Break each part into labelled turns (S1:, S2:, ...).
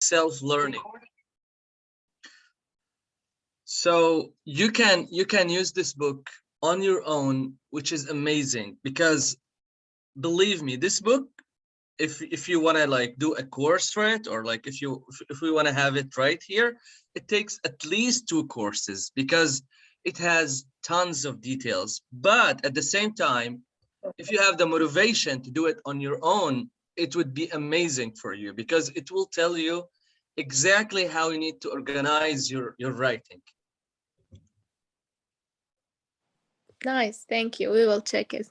S1: self-learning. So you can use this book on your own, which is amazing, because believe me, this book, if you want to like do a course for it, or like if we want to have it right here, it takes at least 2 courses, because it has tons of details. But at the same time, if you have the motivation to do it on your own, it would be amazing for you, because it will tell you exactly how you need to organize your writing.
S2: Nice, thank you. We will check it.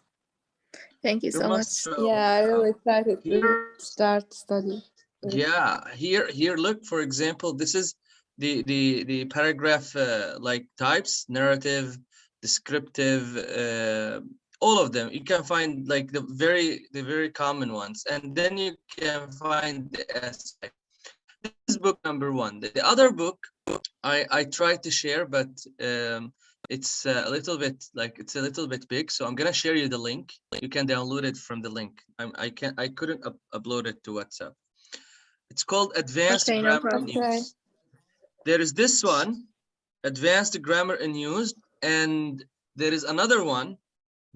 S2: Thank you so much.
S3: Yeah, I'm really excited to start studying.
S1: Yeah, here, look, for example, this is the paragraph like types: narrative, descriptive, all of them. You can find like the very common ones, and then you can find the essay. This is book number 1. The other book I tried to share, but it's a little bit big, so I'm gonna share you the link. You can download it from the link. I couldn't upload it to WhatsApp. It's called Advanced Grammar in Use. There is this one, Advanced Grammar in Use, and there is another one,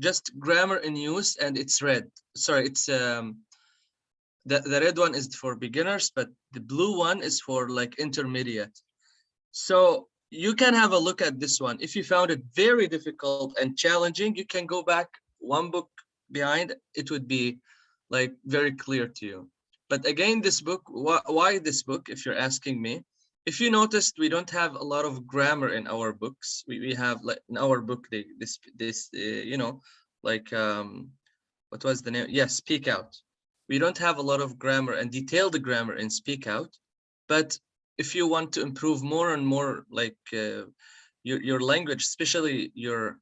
S1: just Grammar in Use, and it's red. Sorry, it's the red one is for beginners, but the blue one is for like intermediate. So you can have a look at this one. If you found it very difficult and challenging, you can go back 1 book behind. It would be like very clear to you. But again, this book, why this book, if you're asking me? If you noticed, we don't have a lot of grammar in our books. We have, like, in our book, this you know, like what was the name? Yes, Speak Out. We don't have a lot of grammar and detailed grammar in Speak Out. But if you want to improve more and more, like your language, especially your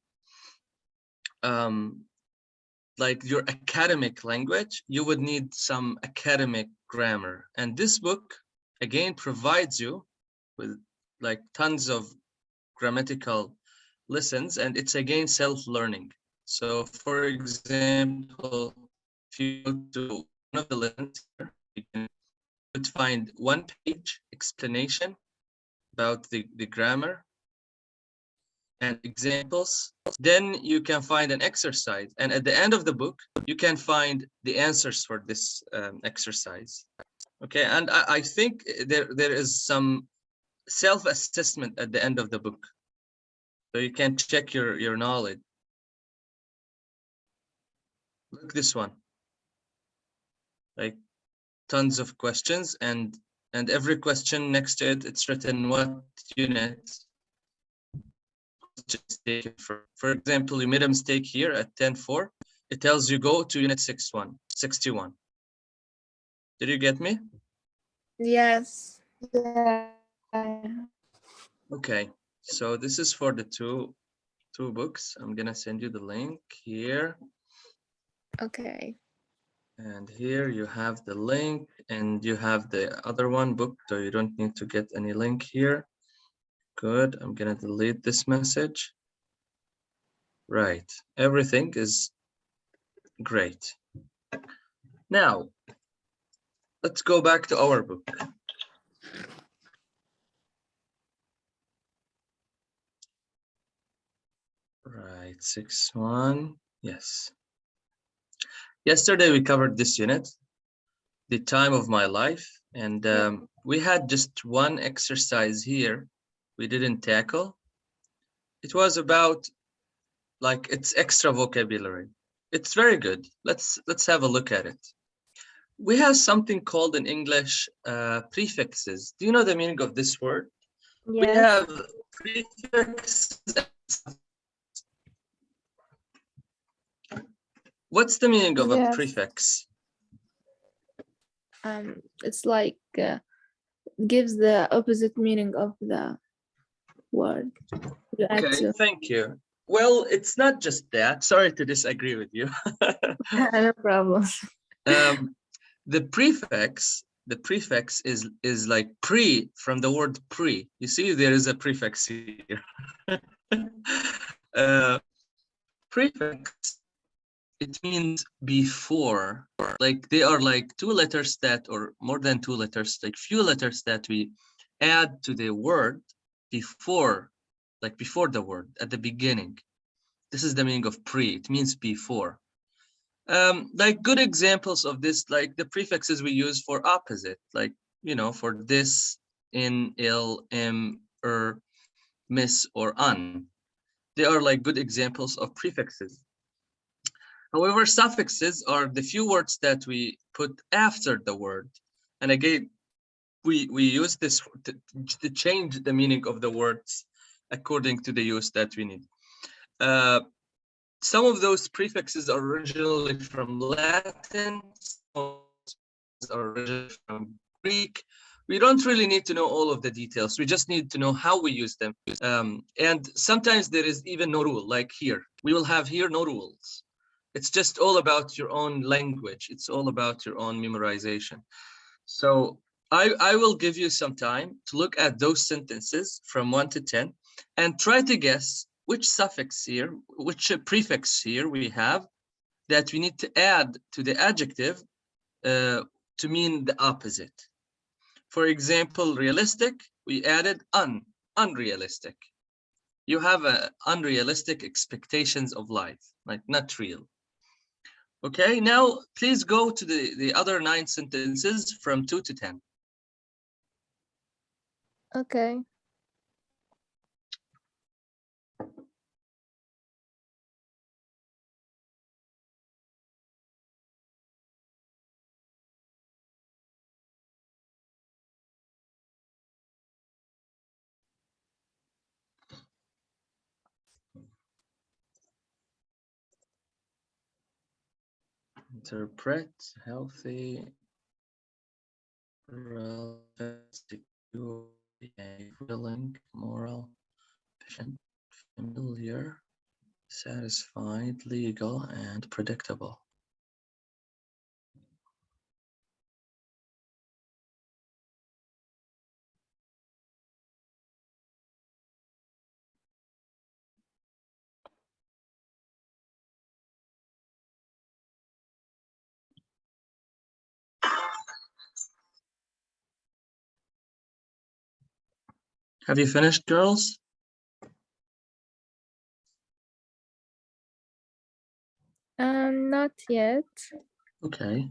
S1: like your academic language, you would need some academic grammar. And this book, again, provides you with like tons of grammatical lessons, and it's again self-learning. So for example, if you go to one of the lessons here, you can find 1-page explanation about the grammar and examples. Then you can find an exercise, and at the end of the book you can find the answers for this exercise. Okay, and I think there is some self-assessment at the end of the book, so you can check your knowledge. Look, this one, like tons of questions, and every question next to it, it's written what unit. Just take it for example, you made a mistake here at 10.4. It tells you go to unit 61. Did you get me?
S2: Yes.
S3: Yeah.
S1: Okay, so this is for the two books. I'm gonna send you the link here.
S2: Okay.
S1: And here you have the link, and you have the other one book, so you don't need to get any link here. Good, I'm gonna delete this message. Right, everything is great. Now, let's go back to our book. Right, 6.1, yes. Yesterday we covered this unit, the time of my life, and we had just one exercise here we didn't tackle. It was about, like, it's extra vocabulary. It's very good. Let's have a look at it. We have something called in English prefixes. Do you know the meaning of this word?
S2: Yes.
S1: We have prefixes. What's the meaning of a prefix?
S2: It's like gives the opposite meaning of the word.
S1: Okay, thank you. Well, it's not just that. Sorry to disagree with you.
S2: No problem.
S1: The prefix is like pre, from the word pre. You see, there is a prefix here. Prefix it means before. Like they are like two letters that, or more than two letters, like few letters that we add to the word before, like before the word, at the beginning. This is the meaning of pre. It means before. Like good examples of this, like the prefixes we use for opposite, like, you know, for this, in, ill, miss, or un. They are like good examples of prefixes. However, suffixes are the few words that we put after the word. And again, we use this to change the meaning of the words according to the use that we need. Some of those prefixes are originally from Latin, some are originally from Greek. We don't really need to know all of the details. We just need to know how we use them. And sometimes there is even no rule, like here. We will have here no rules. It's just all about your own language. It's all about your own memorization. So I will give you some time to look at those sentences from 1 to 10 and try to guess which suffix here, which prefix here we have that we need to add to the adjective to mean the opposite. For example, realistic, we added unrealistic. You have unrealistic expectations of life, like not real. Okay, now please go to the other 9 sentences from 2 to 10.
S2: Okay.
S1: Interpret, healthy, relevant, secure, willing, moral, efficient, familiar, satisfied, legal, and predictable. Have you finished, girls?
S2: Not yet.
S1: Okay.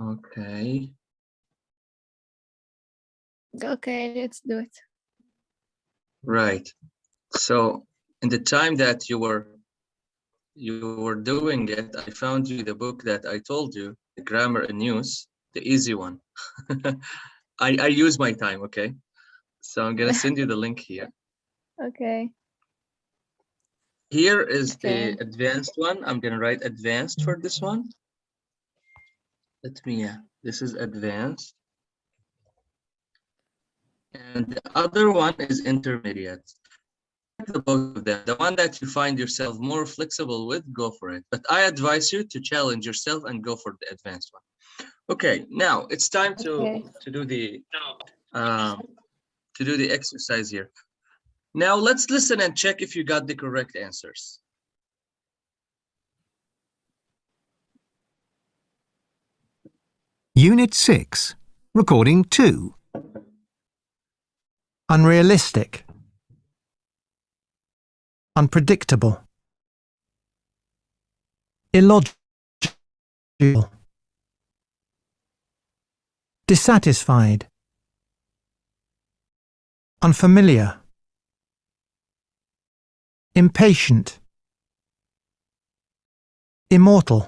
S1: Okay.
S2: Okay, let's do it.
S1: Right. So in the time that you were doing it, I found you the book that I told you, the Grammar and News, the easy one. I use my time, okay? So I'm gonna send you the link here.
S2: Okay.
S1: Here is
S2: Okay.
S1: the advanced one. I'm gonna write advanced for this one. This is advanced. And the other one is intermediate. The both of them. The one that you find yourself more flexible with, go for it. But I advise you to challenge yourself and go for the advanced one. Okay, now it's time to do the exercise here. Now let's listen and check if you got the correct answers.
S4: Unit 6, Recording 2. Unrealistic. Unpredictable. Illogical. Dissatisfied. Unfamiliar. Impatient. Immortal.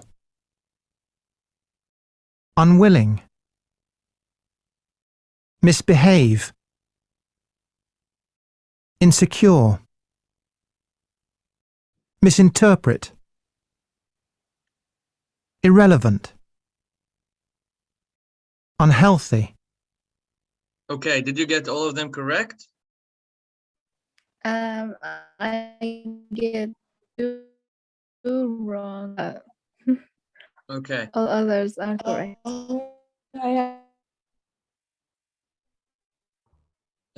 S4: Unwilling. Misbehave. insecure, misinterpret, irrelevant, unhealthy,
S1: Okay, did you get all of them correct?
S2: I get two wrong.
S1: Okay.
S2: All others are correct.
S3: I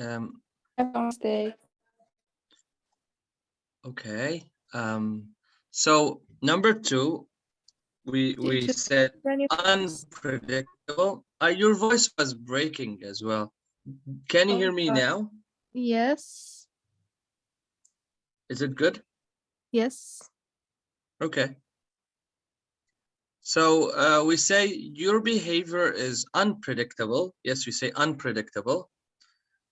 S1: Um,
S3: have a mistake.
S1: okay. So number 2, we
S2: Teacher,
S1: said
S2: can you
S1: unpredictable. Your voice was breaking as well. Can you hear me now?
S2: Yes.
S1: Is it good?
S2: Yes.
S1: Okay. So we say your behavior is unpredictable. Yes, we say unpredictable.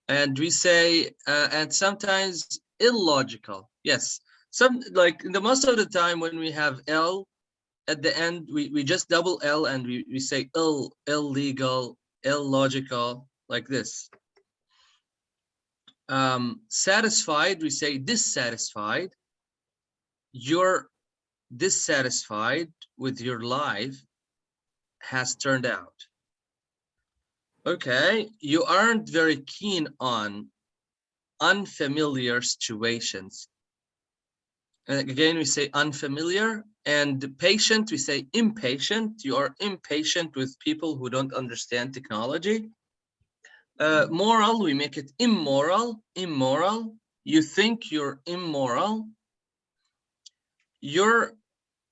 S1: And we say, and sometimes illogical. Yes. Like the most of the time when we have L at the end, we just double L and we say illegal, illogical, like this. Satisfied, we say dissatisfied. You're dissatisfied with your life has turned out. Okay, you aren't very keen on unfamiliar situations. And again, we say unfamiliar. And patient, we say impatient. You are impatient with people who don't understand technology. Moral, we make it immoral. Immoral, you think you're immoral. You're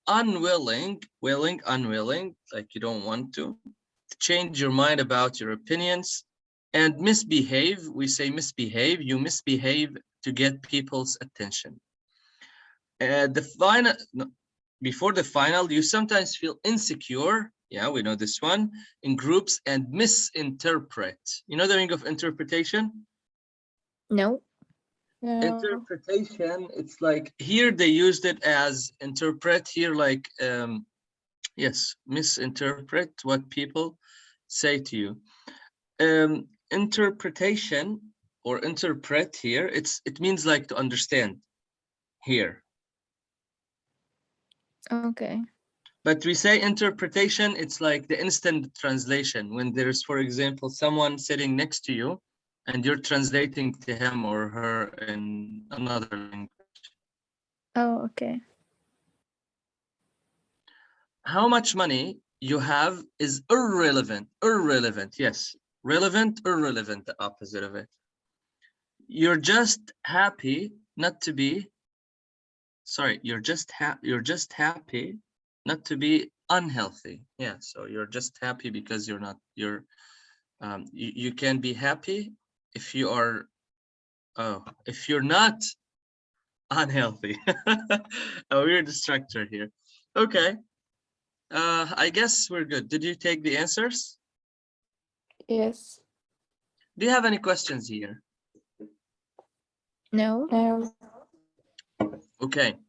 S1: unwilling, unwilling, like you don't want to change your mind about your opinions. And misbehave, we say misbehave. You misbehave to get people's attention. The final, before the final, you sometimes feel insecure. Yeah, we know this one. In groups and misinterpret. You know the meaning of interpretation?
S2: No.
S3: No.
S1: Interpretation, it's like here they used it as interpret, here like yes, misinterpret what people say to you. Interpretation or interpret here, it means like to understand here.
S2: Okay.
S1: But we say interpretation, it's like the instant translation. When there's, for example, someone sitting next to you and you're translating to him or her in another language.
S2: Oh, okay.
S1: How much money you have is irrelevant. Irrelevant, yes. Relevant, irrelevant, the opposite of it. You're just happy not to be, sorry, you're just happy not to be unhealthy. Yeah, so you're just happy because you're not, you can be happy if you are, if you're not unhealthy. A weird structure here. Okay. I guess we're good. Did you take the answers?
S3: Yes.
S1: Do you have any questions here?
S2: No.
S3: No.
S1: Okay.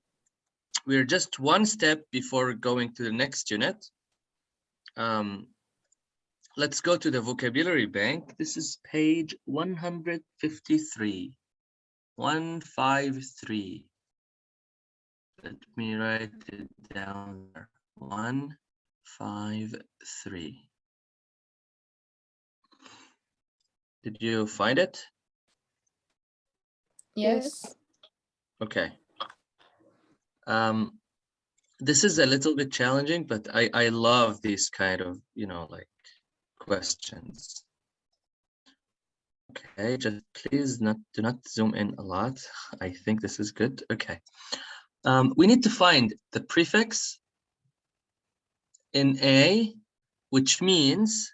S1: We're just one step before going to the next unit. Let's go to the vocabulary bank. This is page 153. 153. Let me write it down there. 153. Did you find it?
S2: Yes.
S1: Okay. This is a little bit challenging, but I love these kind of, like questions. Okay, just please do not zoom in a lot. I think this is good. Okay. We need to find the prefix in A, which means,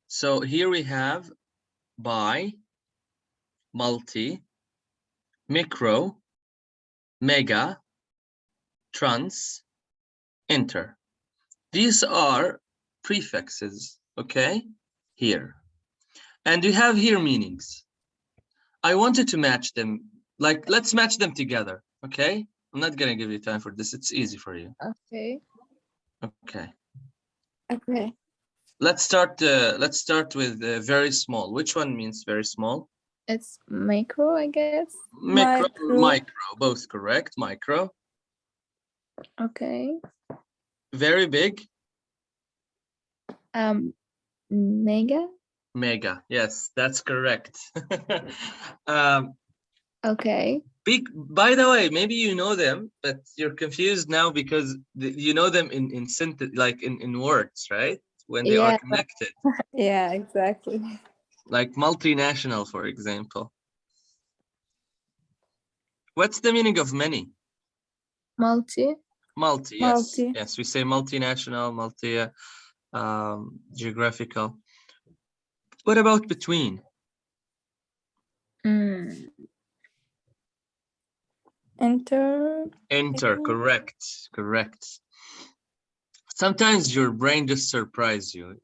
S1: so here we have bi, multi, micro, mega, trans, inter. These are prefixes, okay, here. And you have here meanings. I wanted to match them, like, let's match them together, okay? I'm not gonna give you time for this, it's easy for you.
S2: Okay.
S1: Okay.
S3: Okay.
S1: Let's start with very small. Which one means very small?
S2: It's micro, I guess.
S1: Micro,
S3: Micro.
S1: micro, both correct. Micro.
S2: Okay.
S1: Very big.
S2: Mega.
S1: Mega. Yes, that's correct. um,
S2: Okay.
S1: big. By the way, maybe you know them, but you're confused now because you know them in sentence, like in words, right? When they are
S2: Yeah.
S1: connected,
S3: Yeah, exactly.
S1: like multinational, for example. What's the meaning of many?
S2: Multi.
S1: Multi, yes.
S3: Multi.
S1: Yes, we say multinational, multi geographical. What about between?
S3: Enter.
S1: Enter, correct, correct. Sometimes your brain just surprises you.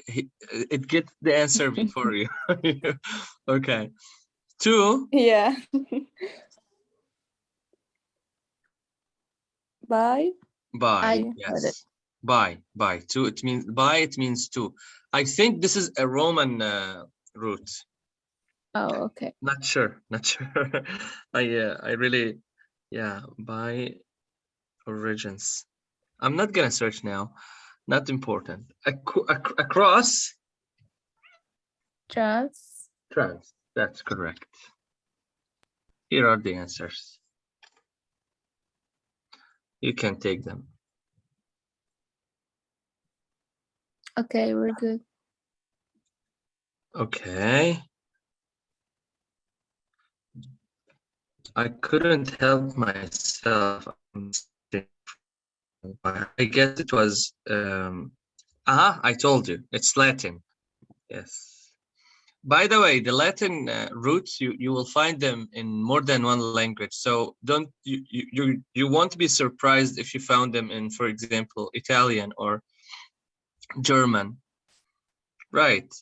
S1: It gets the answer before you. Okay. Two.
S3: Yeah. Bye.
S1: By,
S2: I heard it.
S1: yes. By. Two, it means by, it means two. I think this is a Roman root.
S2: Oh, okay.
S1: Not sure, not sure. I really, yeah, by origins. I'm not gonna search now. Not important. Across.
S2: Trans.
S1: Trans. That's correct. Here are the answers. You can take them.
S2: Okay, we're good.
S1: Okay. I couldn't help myself. I guess it was I told you it's Latin. Yes. By the way, the Latin roots you will find them in more than one language. So don't you won't be surprised if you found them in, for example, Italian or German. Right.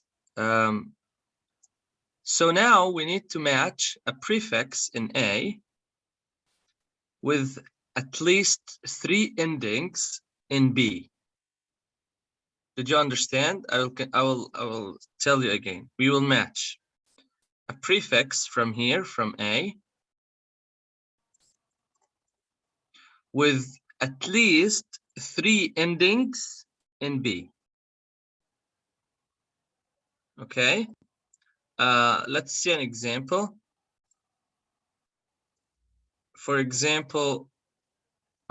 S1: So now we need to match a prefix in A with at least 3 endings in B. Did you understand? I will tell you again. We will match a prefix from here, from A, with at least 3 endings in B. Okay. Let's see an example. For example,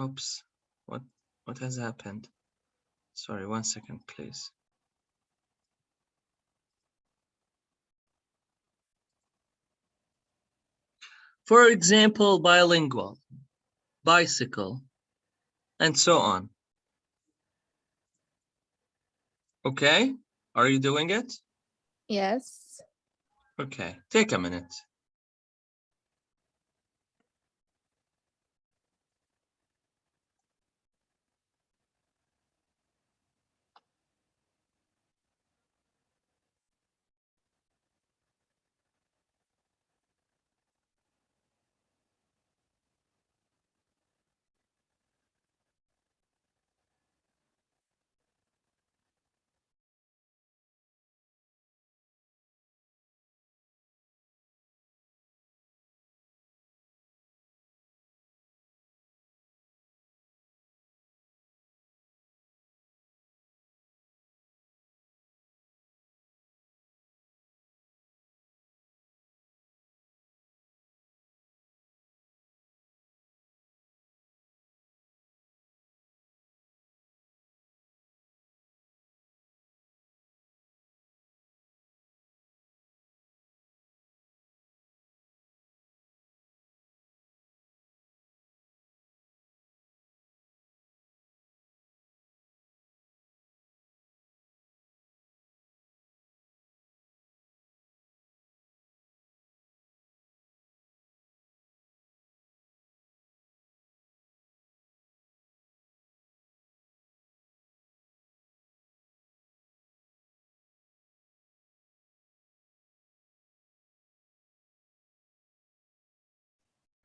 S1: oops, what has happened? Sorry, 1 second, please. For example, bilingual, bicycle, and so on. Okay, are you doing it?
S2: Yes.
S1: Okay, take a minute.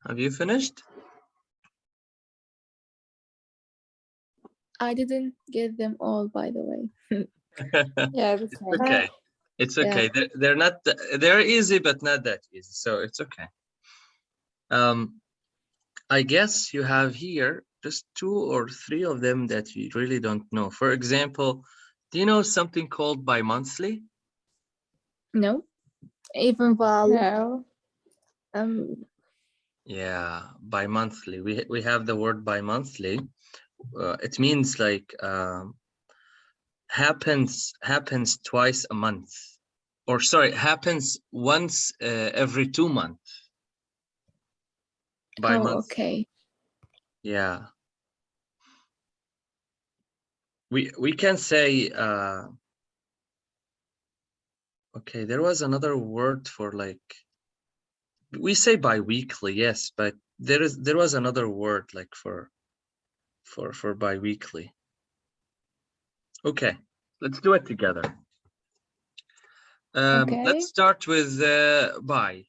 S1: Have you finished?
S2: I didn't get them all, by the way.
S3: Yeah, that's right.
S1: Okay. It's
S2: Yeah.
S1: okay. They're not. They're easy, but not that easy. So it's okay. I guess you have here just 2 or 3 of them that you really don't know. For example, do you know something called bi-monthly?
S2: No. Even while
S3: No.
S1: Yeah, bi-monthly. We have the word bi-monthly. It means like happens twice a month, or sorry, happens once every 2 months. Bi-monthly.
S2: okay.
S1: Yeah. We can say okay, there was another word for like, we say bi-weekly, yes, but there was another word like for bi-weekly. Okay, let's do it together.
S2: Okay.
S1: Let's start with bi.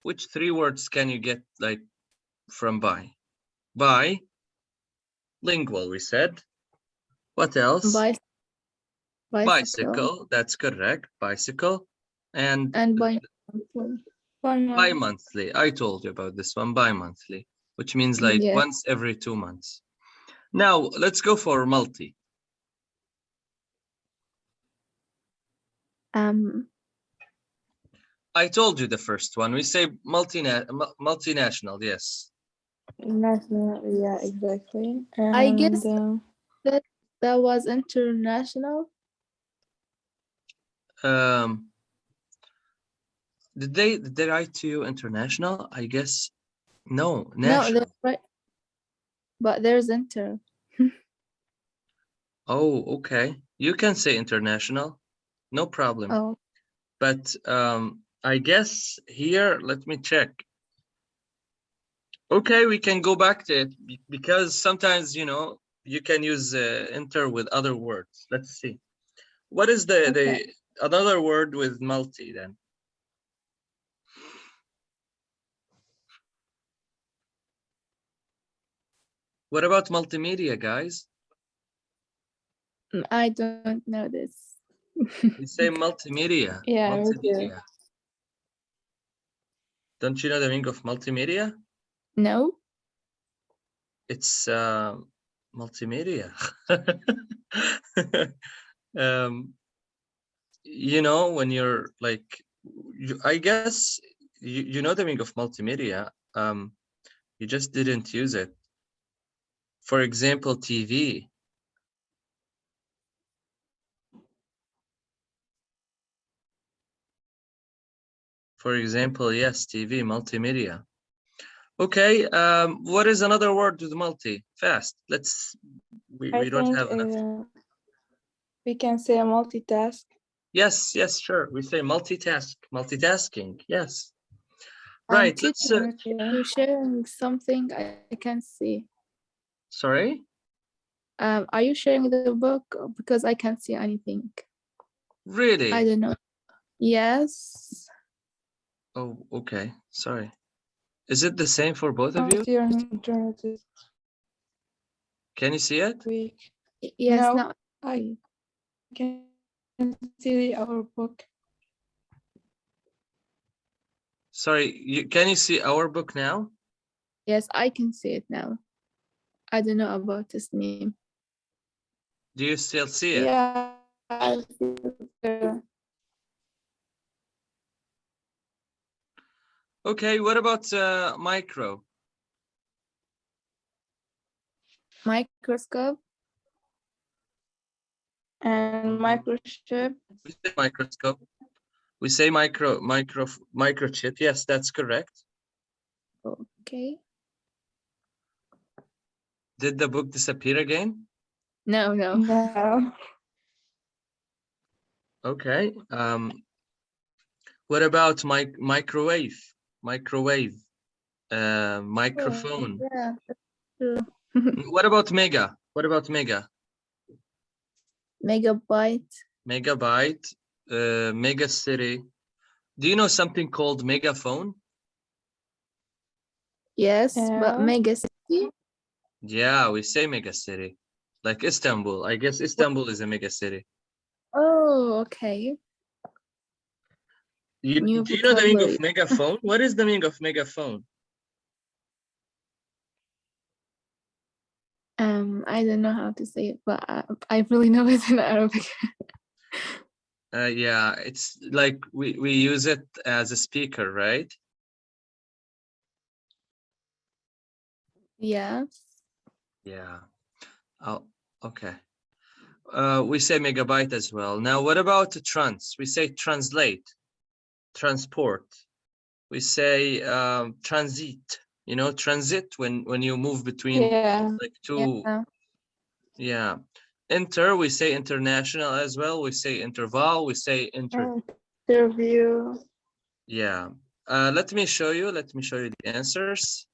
S1: Which 3 words can you get like from bi? Bi, lingual, we said. What else?
S2: Bicycle.
S1: Bicycle, that's correct. Bicycle. And
S2: bi-monthly.
S1: bi-monthly. I told you about this one, bi-monthly, which means like
S2: Yeah.
S1: once every 2 months. Now let's go for multi. I told you the first one. We say multinational, yes.
S3: National, yeah, exactly. And,
S2: I guess that was international.
S1: Did they write to you international? I guess no,
S2: No,
S1: national.
S2: that's right. But there's inter.
S1: Oh, okay. You can say international, no problem.
S2: Oh,
S1: But I guess here, let me check. Okay, we can go back to it because sometimes, you know, you can use inter with other words. Let's see. What is the another word with multi then? What about multimedia, guys?
S2: I don't know this.
S1: We say multimedia.
S3: yeah, me too.
S1: Multimedia. Don't you know the meaning of multimedia?
S2: No.
S1: It's multimedia. You know, when you're like, I guess you know the meaning of multimedia. You just didn't use it. For example, TV. For example, yes, TV, multimedia. Okay, what is another word with multi? Fast. Let's, we don't have enough.
S3: We can say multitask.
S1: Yes, sure. We say multitask, multitasking. Yes. Right. Let's.
S2: You're sharing something I can see.
S1: Sorry.
S2: Are you sharing the book? Because I can't see anything.
S1: Really?
S2: I don't know. Yes.
S1: Oh, okay. Sorry. Is it the same for both of you? Can you see it?
S2: Yes.
S3: No,
S2: No.
S3: I can see our book.
S1: Sorry, can you see our book now?
S2: Yes, I can see it now. I don't know about his name.
S1: Do you still see it?
S3: Yeah, I see it.
S1: Okay, what about micro?
S2: Microscope.
S3: And microchip.
S1: We say microscope. We say microchip. Yes, that's correct.
S2: Okay.
S1: Did the book disappear again?
S2: No.
S3: No.
S1: Okay. What about microwave? Microwave. Microphone.
S2: Oh, yeah, that's true.
S1: What about mega? What about mega?
S2: Megabyte.
S1: Megabyte. Mega city. Do you know something called megaphone?
S2: Yes, but
S3: Yeah.
S2: mega city.
S1: Yeah, we say mega city. Like Istanbul. I guess Istanbul is a mega city.
S2: Oh, okay. New
S1: Do you know the meaning of
S2: vocabulary.
S1: megaphone? What is the meaning of megaphone?
S2: I don't know how to say it, but I really know it in Arabic.
S1: Yeah, it's like we use it as a speaker, right?
S2: Yeah.
S1: Yeah. Oh, okay. We say megabyte as well. Now, what about trans? We say translate, transport. We say transit. You know, transit when you move between
S3: Yeah.
S1: like two.
S2: Yeah.
S1: Yeah. Inter, we say international as well. We say interval. We say inter.
S3: Interview.
S1: Yeah. Let me show you. Let me show you the answers.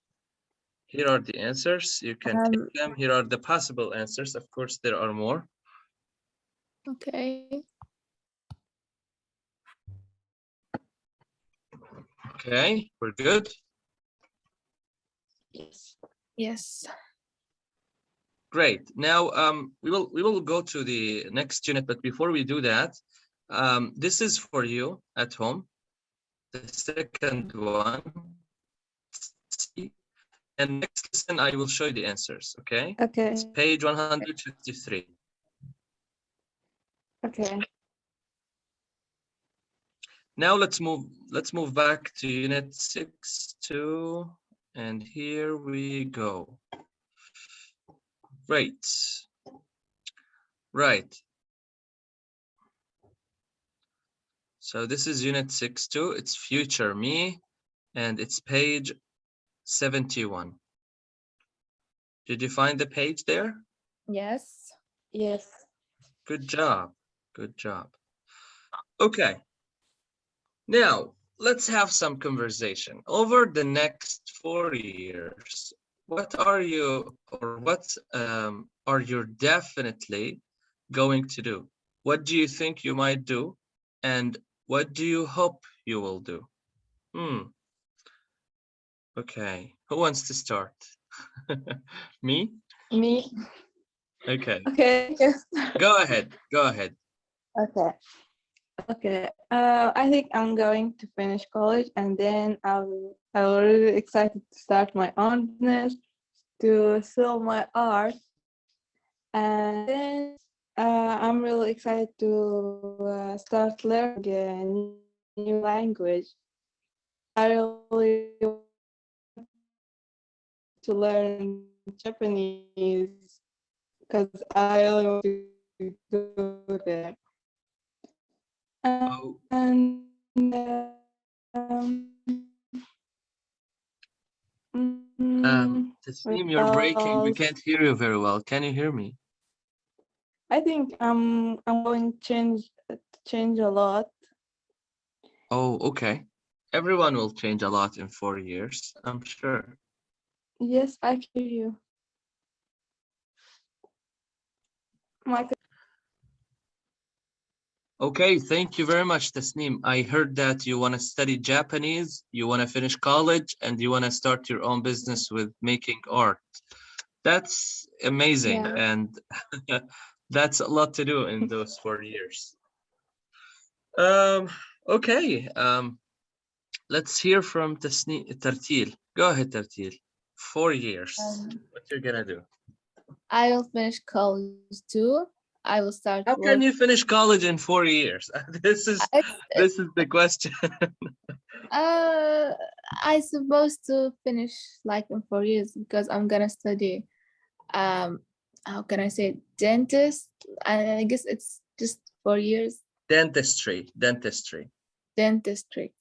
S1: Here are the answers. You can take them. Here are the possible answers. Of course, there are more.
S2: Okay.
S1: Okay, we're good.
S3: Yes.
S2: Yes.
S1: Great. Now we will go to the next unit, but before we do that, this is for you at home. The second one. And next lesson, I will show you the answers. Okay.
S3: Okay.
S1: It's page 153.
S3: Okay.
S1: Now let's move back to unit 6.2, and here we go. Great. Right. So this is unit 6.2. It's future me, and it's page 71. Did you find the page there?
S2: Yes.
S3: Yes.
S1: Good job. Good job. Okay. Now, let's have some conversation. Over the next 4 years, what are you, or what are you definitely going to do? What do you think you might do? And what do you hope you will do? Okay, who wants to start? Me?
S3: Me.
S1: Okay,
S3: Okay. Yes.
S1: go ahead, go ahead.
S3: Okay. Okay. I think I'm going to finish college, and then I'm really excited to start my own business, to sell my art, and then I'm really excited to start learning a new language. I really want to learn Japanese because I really want to go there.
S1: Oh,
S3: And what
S1: Tasneem, you're breaking. We
S3: else?
S1: can't hear you very well. Can you hear me?
S3: I think I'm going to change a lot.
S1: Oh, okay. Everyone will change a lot in 4 years, I'm sure.
S3: Yes, I hear you. Michael.
S1: Okay, thank you very much, Tasneem. I heard that you want to study Japanese, you want to finish college, and you want to start your own business with making art. That's amazing,
S3: Yeah.
S1: and that's a lot to do in those 4 years. Okay, let's hear from Tartil. Go ahead, Tartil. 4 years. What you're gonna do?
S2: I will finish college too. I will start
S1: How
S2: work.
S1: can you finish college in 4 years? This is the question.
S2: I supposed to finish like in 4 years because I'm gonna study how can I say dentist. I guess it's just 4 years.
S1: Dentistry.
S2: Dentistry,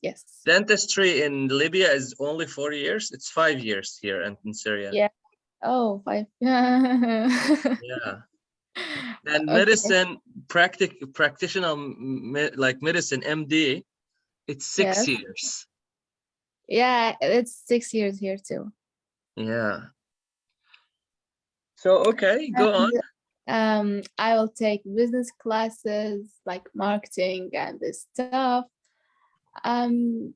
S2: yes.
S1: Dentistry in Libya is only 4 years. It's 5 years here and in Syria.
S2: Yeah. Oh, 5.
S1: Yeah. And
S2: Okay.
S1: medicine, practitioner, like medicine, MD, it's 6
S2: Yes.
S1: years.
S2: Yeah, it's 6 years here too.
S1: Yeah. So, okay, go on.
S2: I will take business classes like marketing and this stuff. And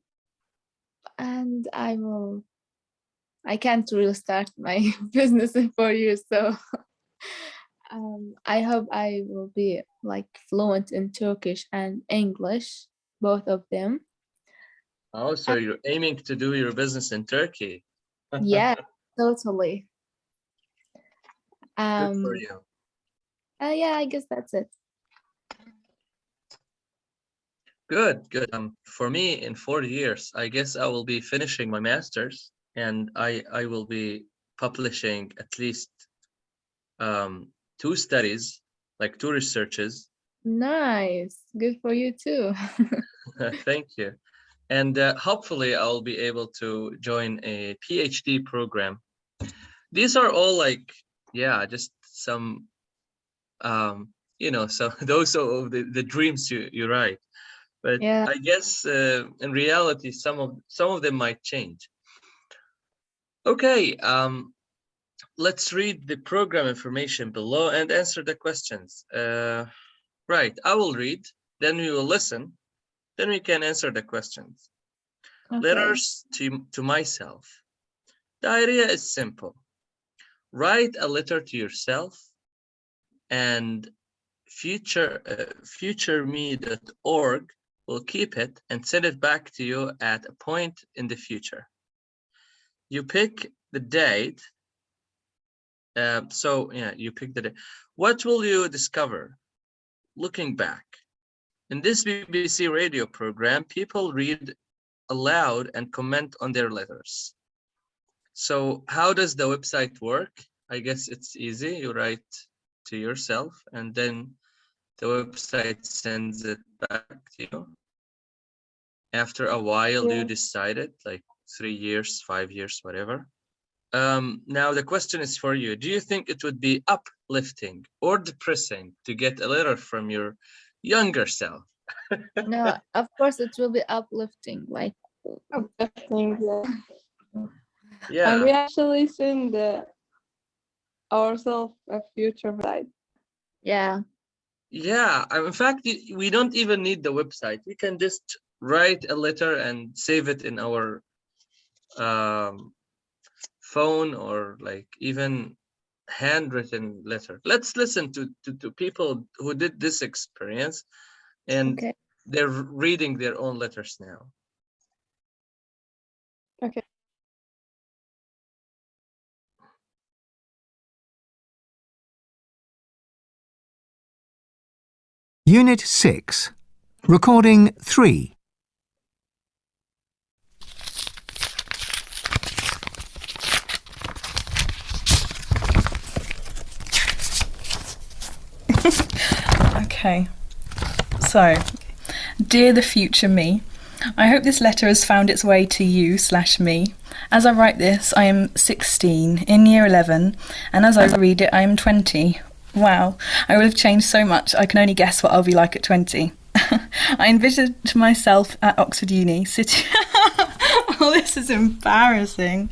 S2: I can't really start my business in 4 years, so I hope I will be like fluent in Turkish and English, both of them.
S1: Oh, so you're aiming to do your business in Turkey.
S2: Yeah, totally.
S1: Good for you.
S2: Yeah, I guess that's it.
S1: Good, good. For me, in 4 years, I guess I will be finishing my master's, and I will be publishing at least 2 studies, like 2 researches.
S2: Nice. Good for you too.
S1: Thank you. And hopefully I'll be able to join a PhD program. These are all like, yeah, just some, you know, so those are the dreams you write. But
S2: Yeah.
S1: I guess in reality, some of them might change. Okay, let's read the program information below and answer the questions. Right, I will read, then we will listen, then we can answer the questions.
S2: Okay.
S1: Letters to myself. The idea is simple. Write a letter to yourself, and futureme.org will keep it and send it back to you at a point in the future. You pick the date. So yeah, you pick the date. What will you discover? Looking back. In this BBC radio program, people read aloud and comment on their letters. So how does the website work? I guess it's easy. You write to yourself, and then the website sends it back to you. After a while, you decide it, like 3 years, 5 years, whatever. Now the question is for you. Do you think it would be uplifting or depressing to get a letter from your younger self?
S2: No, of course it will be uplifting. Like,
S3: Uplifting, yeah.
S1: Yeah.
S3: And we actually send ourselves a future site.
S2: yeah.
S1: Yeah, in fact, we don't even need the website. We can just write a letter and save it in our phone, or like even handwritten letter. Let's listen to people who did this experience, and
S2: Okay.
S1: they're reading their own letters now.
S3: Okay.
S4: Unit 6. Recording 3.
S5: Okay, so, dear the future me, I hope this letter has found its way to you/me. As I write this, I am 16, in year 11, and as I read it, I am 20. Wow, I will have changed so much, I can only guess what I'll be like at 20. I envisioned myself at Oxford Uni, sitting... Oh, this is embarrassing.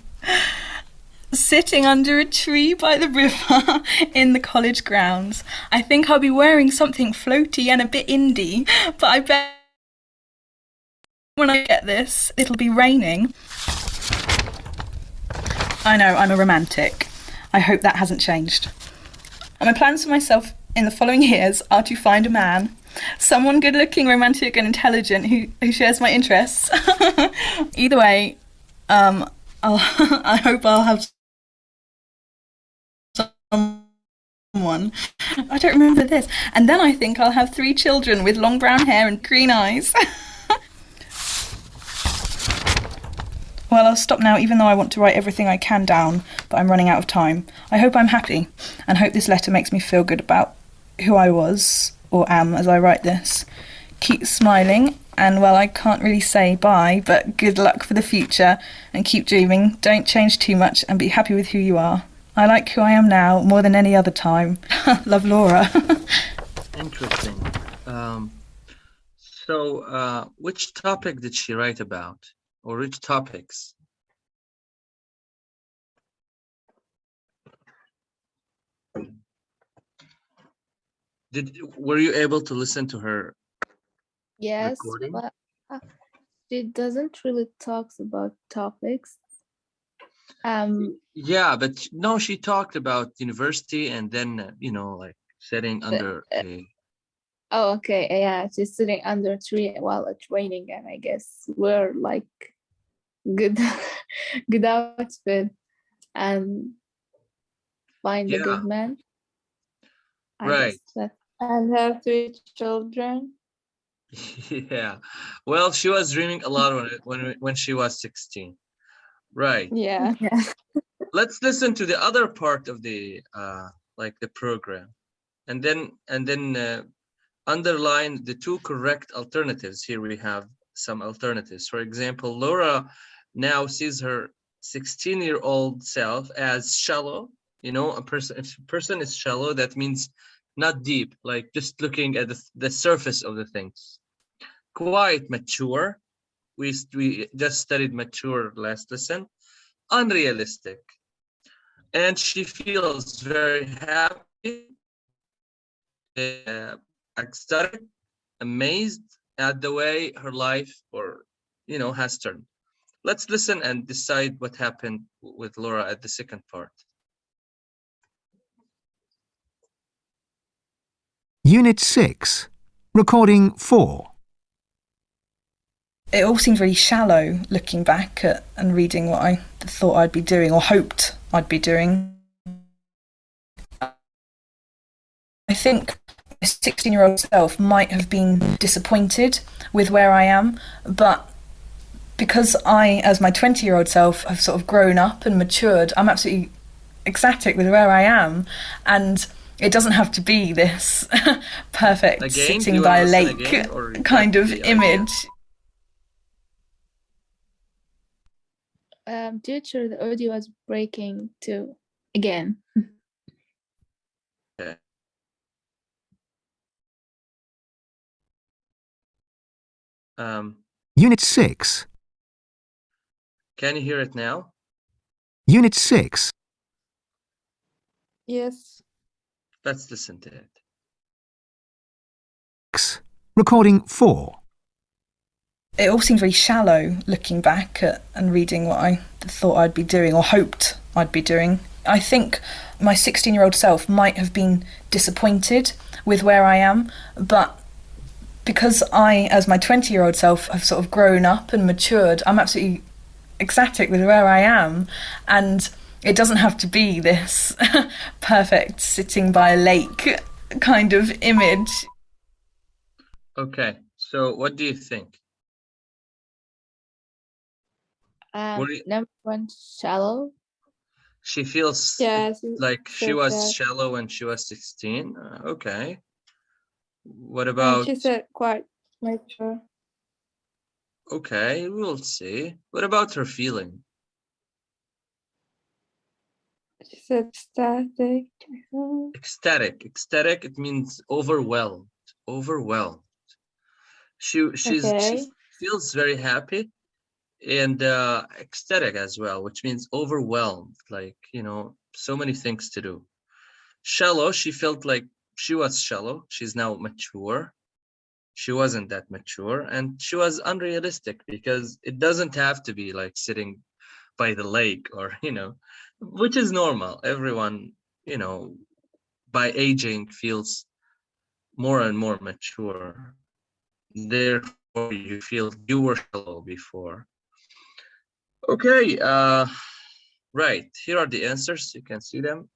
S5: Sitting under a tree by the river in the college grounds. I think I'll be wearing something floaty and a bit indie, but I bet when I get this, it'll be raining. I know, I'm a romantic. I hope that hasn't changed. And my plans for myself in the following years are to find a man, someone good-looking, romantic and intelligent who shares my interests. Either way, I hope I'll have someone. I don't remember this. And then I think I'll have 3 children with long brown hair and green eyes. Well, I'll stop now, even though I want to write everything I can down, but I'm running out of time. I hope I'm happy, and hope this letter makes me feel good about who I was, or am, as I write this. Keep smiling, and well, I can't really say bye, but good luck for the future, and keep dreaming. Don't change too much, and be happy with who you are. I like who I am now more than any other time. Love, Laura.
S1: Interesting. So, which topic did she write about, or which topics? Were you able to listen to her?
S2: Yes,
S1: recording?
S2: but she doesn't really talk about topics.
S1: Yeah, but no, she talked about university, and then you know, like sitting under a
S2: Oh, okay. Yeah, she's sitting under a tree while it's raining, and I guess we're like good, good outfit and find a
S1: Yeah,
S2: good man. I
S1: right.
S2: guess that.
S3: And have 3 children.
S1: Yeah. Well, she was dreaming a lot when she was 16. Right.
S3: Yeah.
S2: Yeah.
S1: Let's listen to the other part of the like the program, and then underline the two correct alternatives. Here we have some alternatives. For example, Laura now sees her 16-year-old self as shallow. You know, if a person is shallow, that means not deep, like just looking at the surface of the things. Quite mature. We just studied mature last lesson. Unrealistic. And she feels very happy, ecstatic, amazed at the way her life has turned. Let's listen and decide what happened with Laura at the second part.
S4: Unit 6, Recording 4.
S5: It all seemed really shallow looking back at and reading what I thought I'd be doing or hoped I'd be doing. I think my 16-year-old self might have been disappointed with where I am, but because I, as my 20-year-old self, have sort of grown up and matured, I'm absolutely ecstatic with where I am, and it doesn't have to be this perfect
S1: Again,
S5: sitting by a lake kind of image.
S2: Teacher, the audio was breaking too again.
S1: Okay.
S4: Unit 6.
S1: Can you hear it now?
S4: Unit 6.
S3: Yes.
S1: Let's listen to it.
S4: Recording 4.
S5: It all seemed very shallow looking back at and reading what I thought I'd be doing or hoped I'd be doing. I think my 16-year-old self might have been disappointed with where I am, but because I, as my 20-year-old self, have sort of grown up and matured, I'm absolutely ecstatic with where I am, and it doesn't have to be this perfect sitting by a lake kind of image.
S1: Okay, so what do you think?
S2: Number one, shallow.
S1: She feels
S3: Yes.
S1: like she was
S3: that.
S1: shallow when she was 16. Okay. What
S3: And
S1: about?
S3: she said quite mature.
S1: Okay, we'll see. What about her feeling?
S3: She said static.
S1: Ecstatic. It means overwhelmed. She feels very happy and ecstatic as well, which means overwhelmed, like, so many things to do. Shallow, she felt like she was shallow. She's now mature. She wasn't that mature, and she was unrealistic because it doesn't have to be like sitting by the lake or, which is normal. Everyone, by aging feels more and more mature. Therefore, you feel you were shallow before. Okay, right. Here are the answers. You can see them.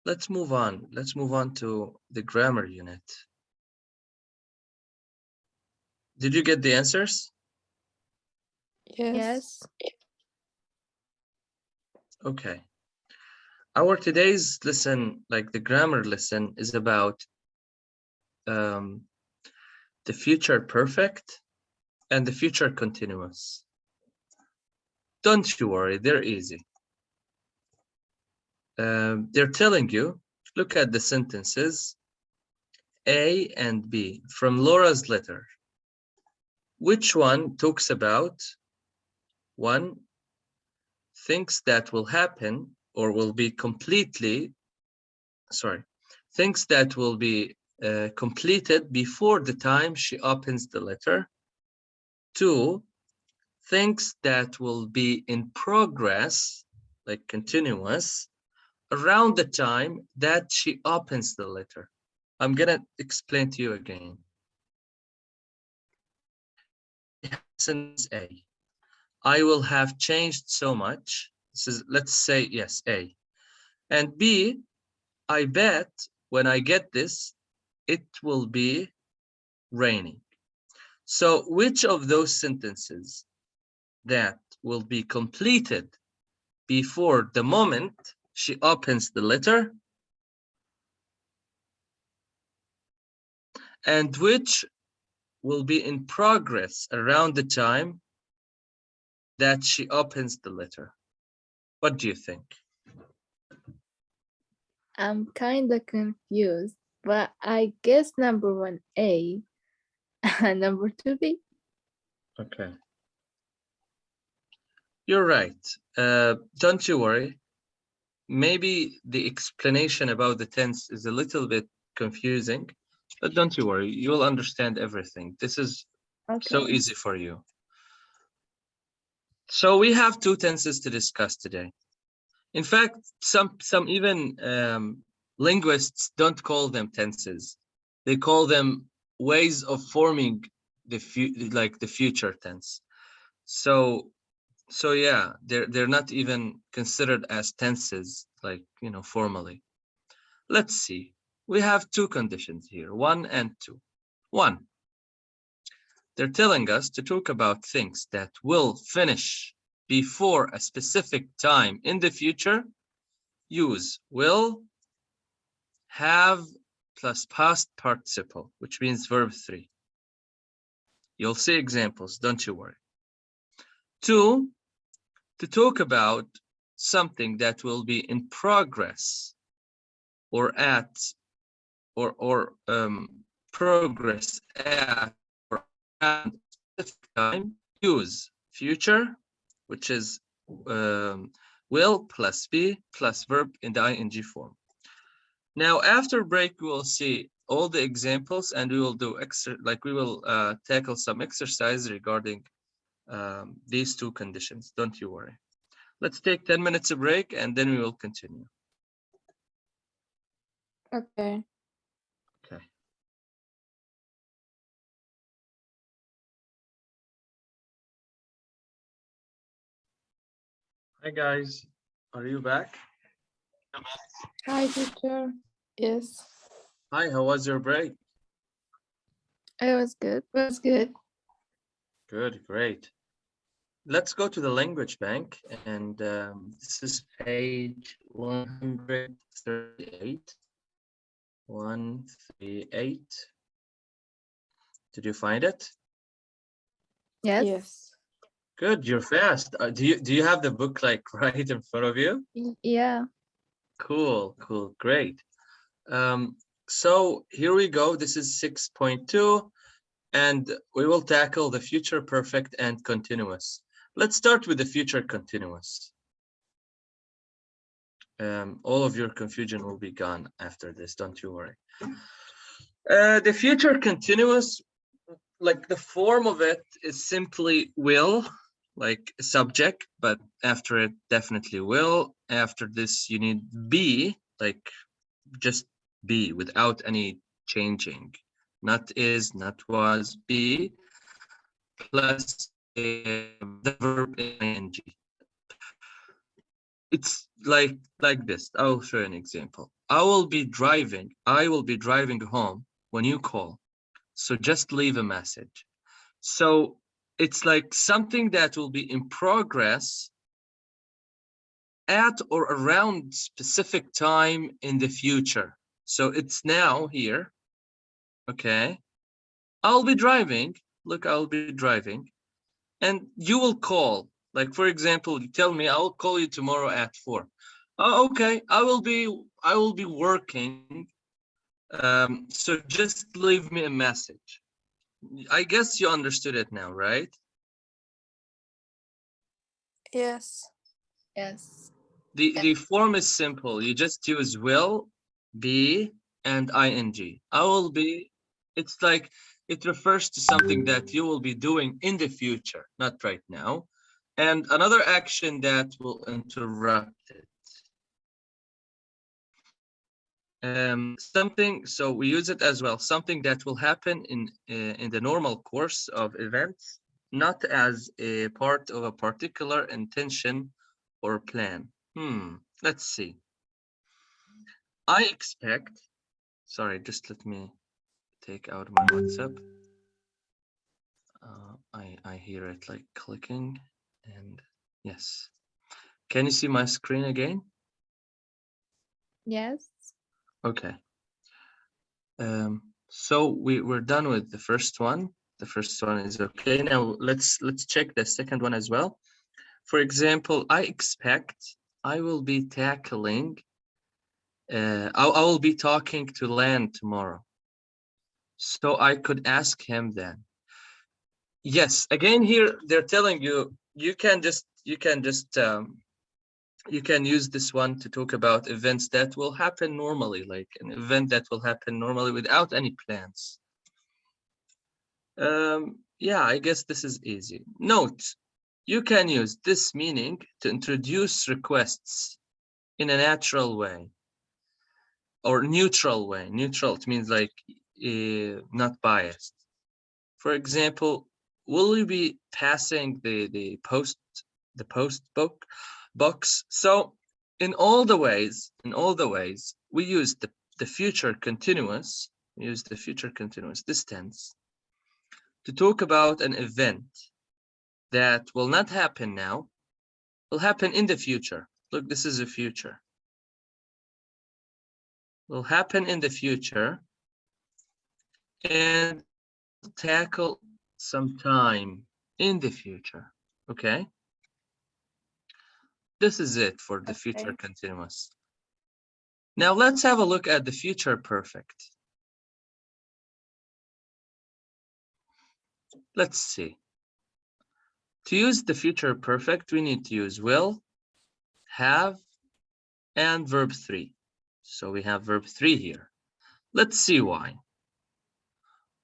S1: Let's move on. Let's move on to the grammar unit. Did you get the answers?
S3: Yes.
S1: Okay. Our today's lesson, like the grammar lesson, is about the future perfect and the future continuous. Don't you worry, they're easy. They're telling you, look at the sentences A and B from Laura's letter. Which one talks about one things that will happen or will be things that will be completed before the time she opens the letter. 2, things that will be in progress, like continuous, around the time that she opens the letter. I'm gonna explain to you again. Sentence A. I will have changed so much. This is, let's say, yes, A. And B, I bet when I get this, it will be raining. So which of those sentences that will be completed before the moment she opens the letter, and which will be in progress around the time that she opens the letter? What do you think?
S2: I'm kind of confused, but I guess number 1 A and number 2 B.
S1: Okay. You're right. Don't you worry. Maybe the explanation about the tense is a little bit confusing, but don't you worry. You will understand everything. This is so easy for you. So we have 2 tenses to discuss today. In fact, some even linguists don't call them tenses. They call them ways of forming the future tense. So yeah, they're not even considered as tenses, like, you know, formally. Let's see. We have 2 conditions here, 1 and 2. 1, they're telling us to talk about things that will finish before a specific time in the future. Use will, have plus past participle, which means verb 3. You'll see examples, don't you worry. 2, to talk about something that will be in progress or at or progress at or at a specific time. Use future, which is will plus be plus verb in the ing form. Now, after break, we will see all the examples, and we will do tackle some exercise regarding these 2 conditions. Don't you worry. Let's take 10 minutes of break, and then we will continue.
S2: Okay.
S1: Okay. Hi guys, are you back?
S2: Hi, teacher. Yes.
S1: Hi, how was your break?
S2: It was good. It was good.
S1: Good, great. Let's go to the language bank, and this is page 138. 138. Did you find it?
S2: Yes.
S3: Yes.
S1: Good, you're fast. Do you have the book like right in front of you?
S2: Yeah.
S1: Cool, great. So here we go. This is 6.2, and we will tackle the future perfect and continuous. Let's start with the future continuous. All of your confusion will be gone after this, don't you worry. The future continuous, like the form of it is simply will, like subject, but after it definitely will. After this you need be, like just be without any changing. Not is, not was, be plus the verb ing. It's like this. I'll show you an example. I will be driving home when you call. So just leave a message. So it's like something that will be in progress at or around specific time in the future. So it's now here. Okay. I'll be driving. Look, I'll be driving. And you will call. Like, for example, you tell me I'll call you tomorrow at 4. Oh, okay, I will be working. So just leave me a message. I guess you understood it now, right?
S3: Yes.
S2: Yes.
S1: The form is simple. You just use will, be, and ing. I will be, it's like it refers to something that you will be doing in the future, not right now. And another action that will interrupt it. Something, so we use it as well, something that will happen in the normal course of events, not as a part of a particular intention or plan. Let's see. I expect, sorry, just let me take out my WhatsApp. I hear it like clicking, and yes. Can you see my screen again?
S2: Yes.
S1: Okay. So we're done with the first one. The first one is okay. Now let's check the second one as well. For example, I expect I will be tackling. I will be talking to Lan tomorrow. So I could ask him then. Yes. Again, here they're telling you you can use this one to talk about events that will happen normally, like an event that will happen normally without any plans. Yeah, I guess this is easy. Note, you can use this meaning to introduce requests in a natural way or neutral way. Neutral, it means like not biased. For example, will you be passing the post box? So in all the ways, we use the future continuous. We use the future continuous, this tense, to talk about an event that will not happen now, will happen in the future. Look, this is a future. Will happen in the future and tackle sometime in the future. Okay? This is it for the future continuous. Now let's have a look at the future perfect. Let's see. To use the future perfect, we need to use will, have, and verb 3. So we have verb 3 here. Let's see why.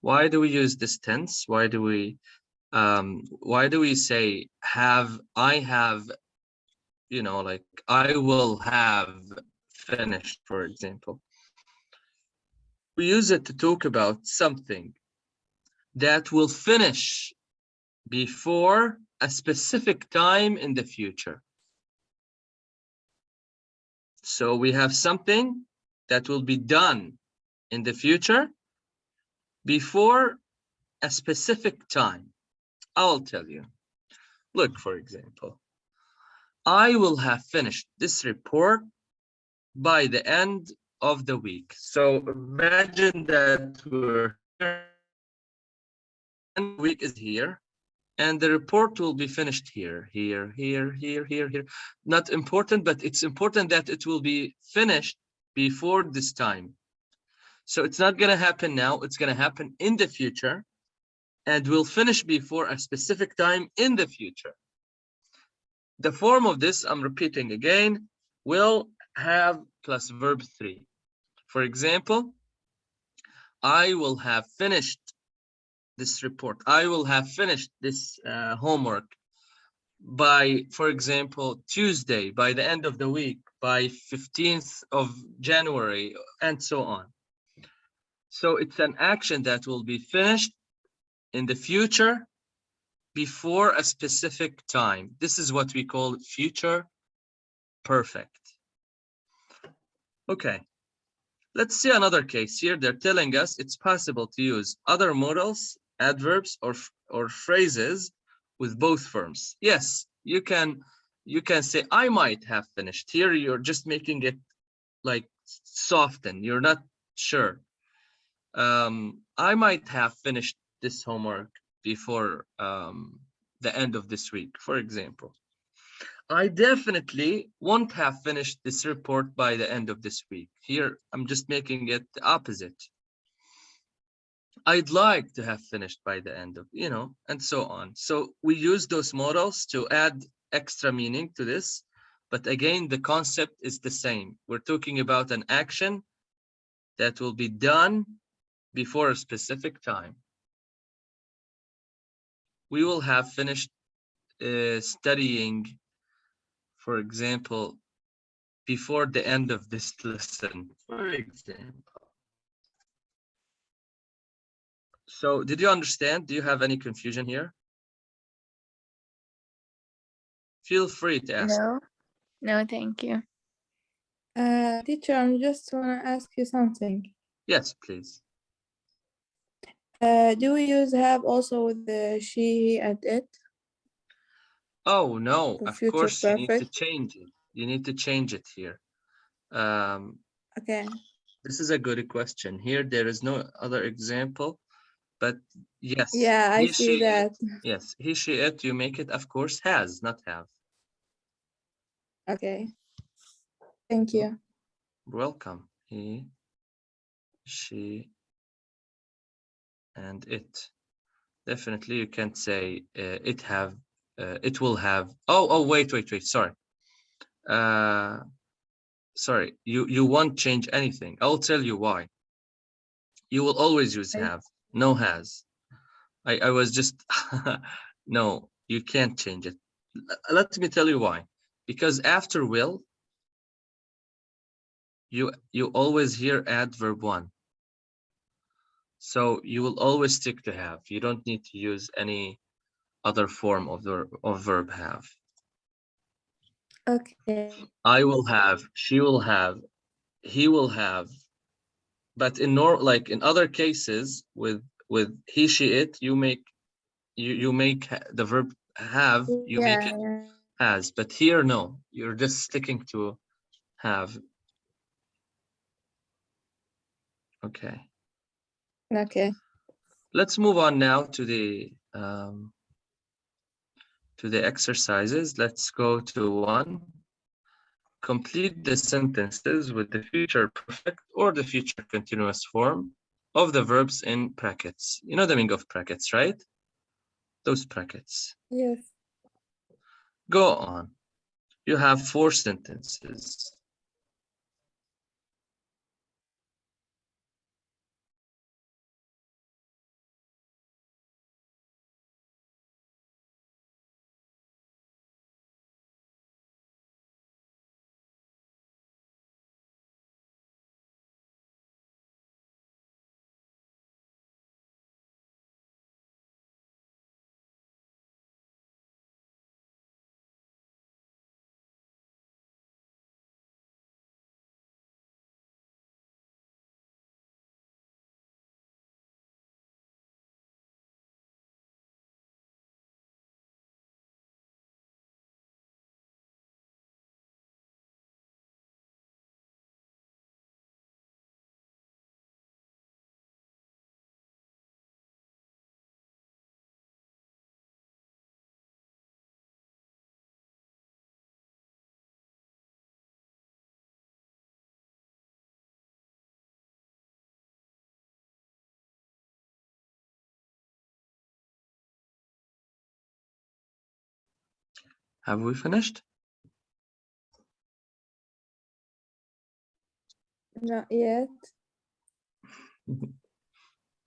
S1: Why do we use this tense? Why do we say have, I have, you know, like I will have finished, for example? We use it to talk about something that will finish before a specific time in the future. So we have something that will be done in the future before a specific time. I'll tell you. Look, for example, I will have finished this report by the end of the week. So imagine that we're here, and the week is here, and the report will be finished here. Not important, but it's important that it will be finished before this time. So it's not going to happen now. It's going to happen in the future, and will finish before a specific time in the future. The form of this, I'm repeating again, will, have plus verb 3. For example, I will have finished this report. I will have finished this homework by, for example, Tuesday, by the end of the week, by 15th of January, and so on. So it's an action that will be finished in the future before a specific time. This is what we call future perfect. Okay, let's see another case here. They're telling us it's possible to use other modals, adverbs, or phrases with both forms. Yes, you can say I might have finished. Here you're just making it like soften. You're not sure. I might have finished this homework before the end of this week, for example. I definitely won't have finished this report by the end of this week. Here, I'm just making it the opposite. I'd like to have finished by the end of, you know, and so on. So we use those modals to add extra meaning to this. But again, the concept is the same. We're talking about an action that will be done before a specific time. We will have finished studying, for example, before the end of this lesson, for example. So did you understand? Do you have any confusion here? Feel free to ask.
S2: No, thank you.
S3: Teacher, I just want to ask you something.
S1: Yes, please.
S3: Do we use have also with the she, he, and it?
S1: Oh no,
S3: For
S1: of
S3: future
S1: course you need to
S3: perfect?
S1: change it. You need to change it here.
S3: Okay.
S1: This is a good question. Here there is no other example, but yes.
S3: Yeah, I
S1: he,
S3: see
S1: she,
S3: that.
S1: it. Yes, he, she, it. You make it, of course, has, not have.
S3: Okay. Thank you.
S1: Welcome. He, she, and it. Definitely, you can't say it have. It will have. Oh, wait. Sorry. Sorry. You won't change anything. I'll tell you why. You will always use have. No has. I was just no. You can't change it. Let me tell you why. Because after will, you always hear adverb one. So you will always stick to have. You don't need to use any other form of verb have.
S3: Okay.
S1: I will have, she will have, he will have. But in like in other cases with he, she, it, you make the verb have, you make it has. But here no, you're just sticking to have. Okay.
S3: Okay.
S1: Let's move on now to the exercises. Let's go to 1. Complete the sentences with the future perfect or the future continuous form of the verbs in brackets. You know the meaning of brackets, right? Those brackets.
S3: Yes.
S1: Go on. You have 4 sentences. Have we finished?
S3: Not yet.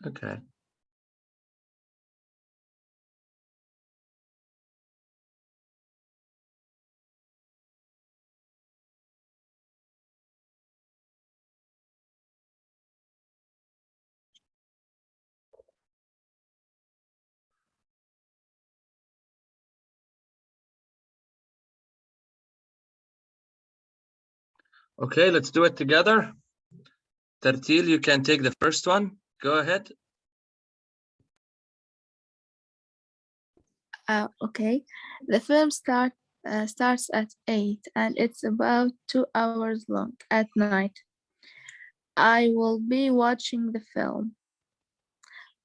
S1: Okay. Okay, let's do it together. Tartil, you can take the first one. Go ahead.
S2: Okay. The film starts at 8 and it's about 2 hours long at night. I will be watching the film.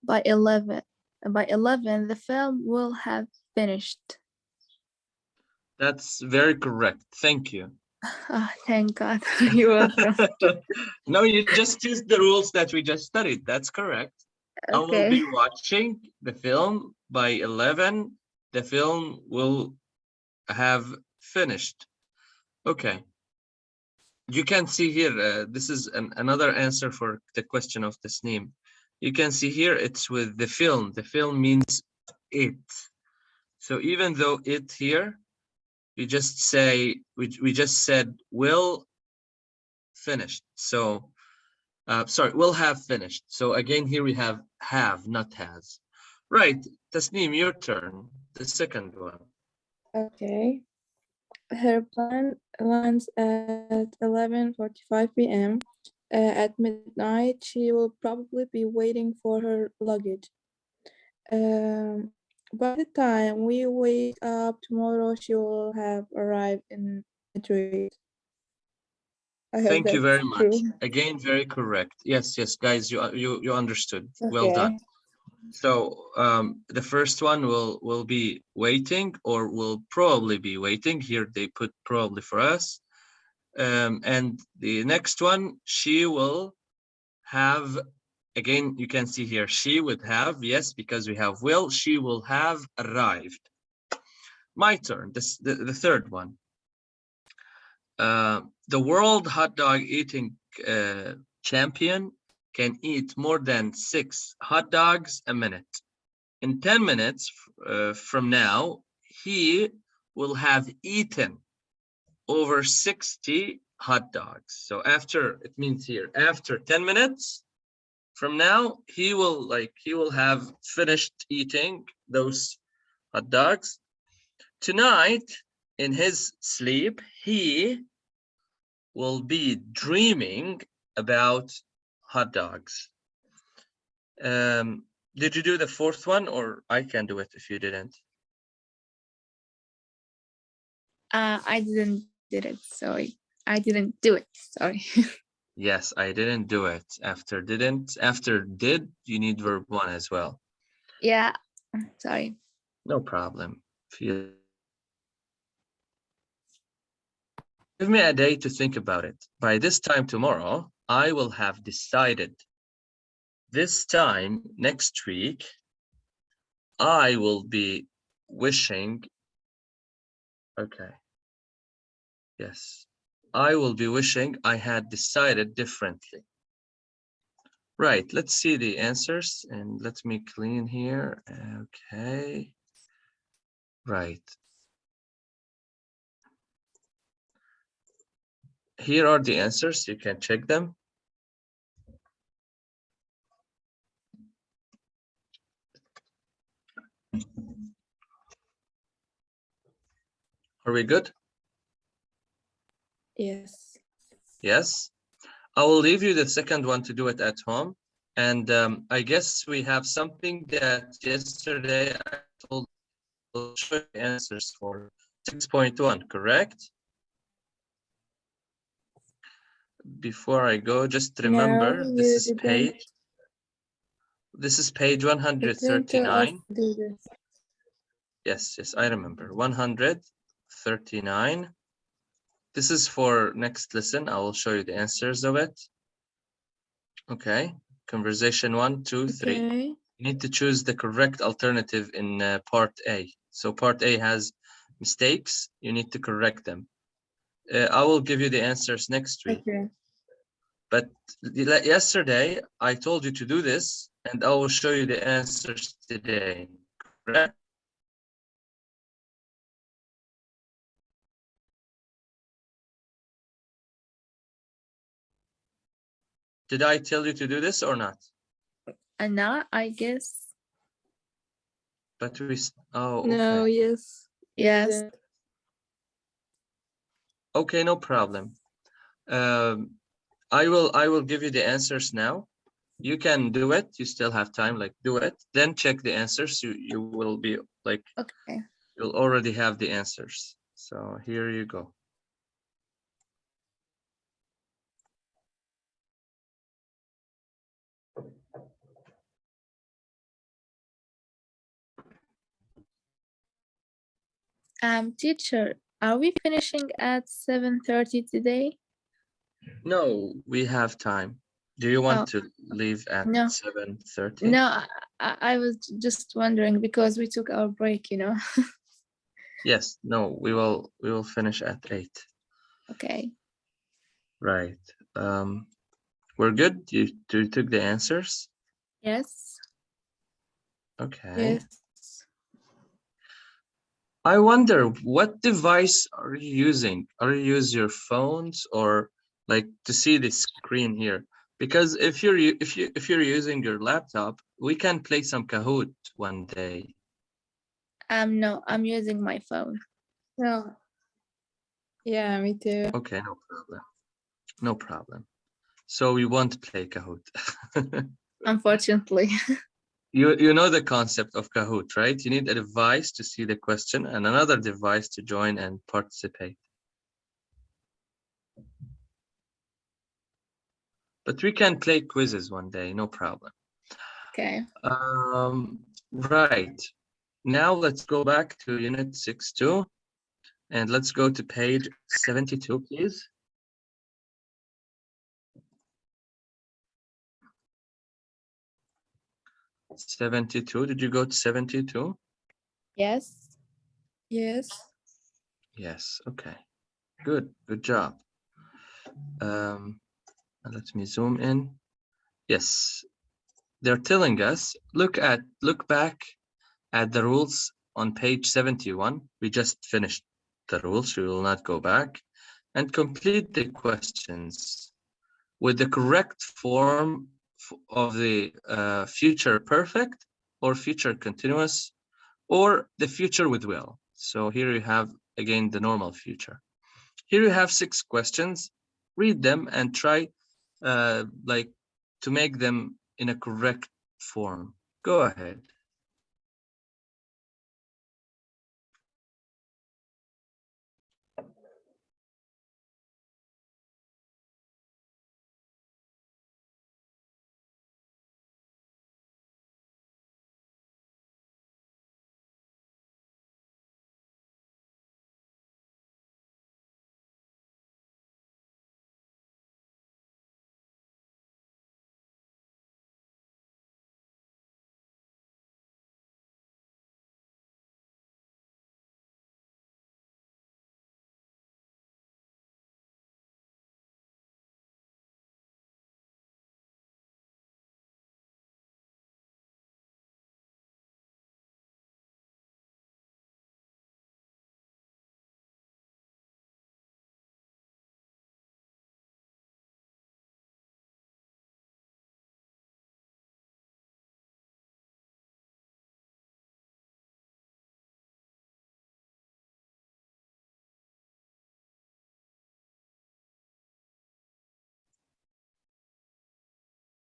S2: By 11, the film will have finished.
S1: That's very correct. Thank you.
S2: Oh, thank God. You're welcome.
S1: No, you just used the rules that we just studied. That's correct. I will be watching the film by 11. The film will have finished. Okay. You can see here, this is another answer for the question of this name. You can see here it's with the film. The film means it. So even though it here we just say, we just said will finished. So, sorry, will have finished. So again, here we have, not has. Right, Tasneem, your turn, the second one.
S3: Okay. Her plan lands at 11:45 p.m. At midnight, she will probably be waiting for her luggage. By the time we wake up tomorrow, she will have arrived in Madrid. I hope
S1: Thank you
S3: that's
S1: very much.
S3: true.
S1: Again, very correct. Yes, guys, you understood. Well
S3: Okay.
S1: done. So the first one will be waiting, or will probably be waiting. Here they put probably for us. And the next one, she will have, again, you can see here, she would have, yes, because we have will, she will have arrived. My turn, the third one. The world hot dog eating champion can eat more than 6 hot dogs a minute. In 10 minutes from now, he will have eaten over 60 hot dogs. So after, it means here, after 10 minutes from now, he will have finished eating those hot dogs. Tonight, in his sleep, he will be dreaming about hot dogs. Did you do the fourth one, or I can do it if you didn't?
S2: I didn't did it. Sorry, I didn't do it. Sorry.
S1: Yes, I didn't do it. After didn't, after did, you need verb 1 as well.
S2: Yeah. Sorry.
S1: No problem. Give me a day to think about it. By this time tomorrow, I will have decided. This time next week, I will be wishing. Okay. Yes. I will be wishing I had decided differently. Right, let's see the answers, and let me clean here. Okay. Right. Here are the answers. You can check them. Are we good?
S3: Yes.
S1: Yes. I will leave you the second one to do it at home. And I guess we have something that yesterday I told you the answers for 6.1, correct? Before I go, just remember,
S3: No,
S1: this
S3: you
S1: is
S3: didn't.
S1: page. This is page
S3: You didn't tell us
S1: 139.
S3: to do this.
S1: Yes, I remember. 139. This is for next lesson. I will show you the answers of it. Okay. Conversation 1, 2, 3.
S3: Okay.
S1: You need to choose the correct alternative in part A. So part A has mistakes. You need to correct them. I will give you the answers next week.
S3: Okay.
S1: But yesterday, I told you to do this, and I will show you the answers today. Correct? Did I tell you to do this or not?
S2: And now I guess.
S1: But we, oh,
S3: No,
S1: okay.
S3: yes.
S2: Yes.
S1: Okay, no problem. I will give you the answers now. You can do it. You still have time, like do it. Then check the answers. You will be like,
S2: Okay.
S1: you'll already have the answers. So here you go.
S2: Teacher, are we finishing at 7:30 today?
S1: No, we have time. Do you want to leave at
S2: No.
S1: 7:30?
S2: No, I was just wondering because we took our break, you know.
S1: Yes, no, we will finish at 8.
S2: Okay.
S1: Right. We're good. You took the answers?
S2: Yes.
S1: Okay.
S3: Yes.
S1: I wonder what device are you using? Are you using your phones or like to see the screen here? Because if you're using your laptop, we can play some Kahoot one day.
S2: No, I'm using my phone.
S3: No. Yeah, me too.
S1: Okay, no problem. No problem. So we won't play Kahoot.
S2: Unfortunately.
S1: You know the concept of Kahoot, right? You need a device to see the question and another device to join and participate. But we can play quizzes one day, no problem.
S2: Okay.
S1: Right. Now let's go back to Unit 6.2 and let's go to page 72, please. Did you go to 72?
S2: Yes.
S3: Yes.
S1: Yes, okay. Good job. Let me zoom in. Yes, they're telling us, look back at the rules on page 71. We just finished the rules, we will not go back, and complete the questions with the correct form of the future perfect or future continuous or the future with will. So here you have again the normal future. Here you have 6 questions. Read them and try like to make them in a correct form. Go ahead.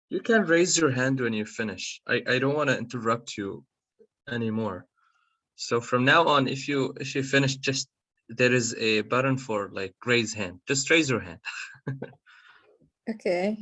S1: You can raise your hand when you finish. I don't want to interrupt you anymore. So from now on, if you finish, just there is a button for like raise hand. Just raise your hand.
S3: Okay.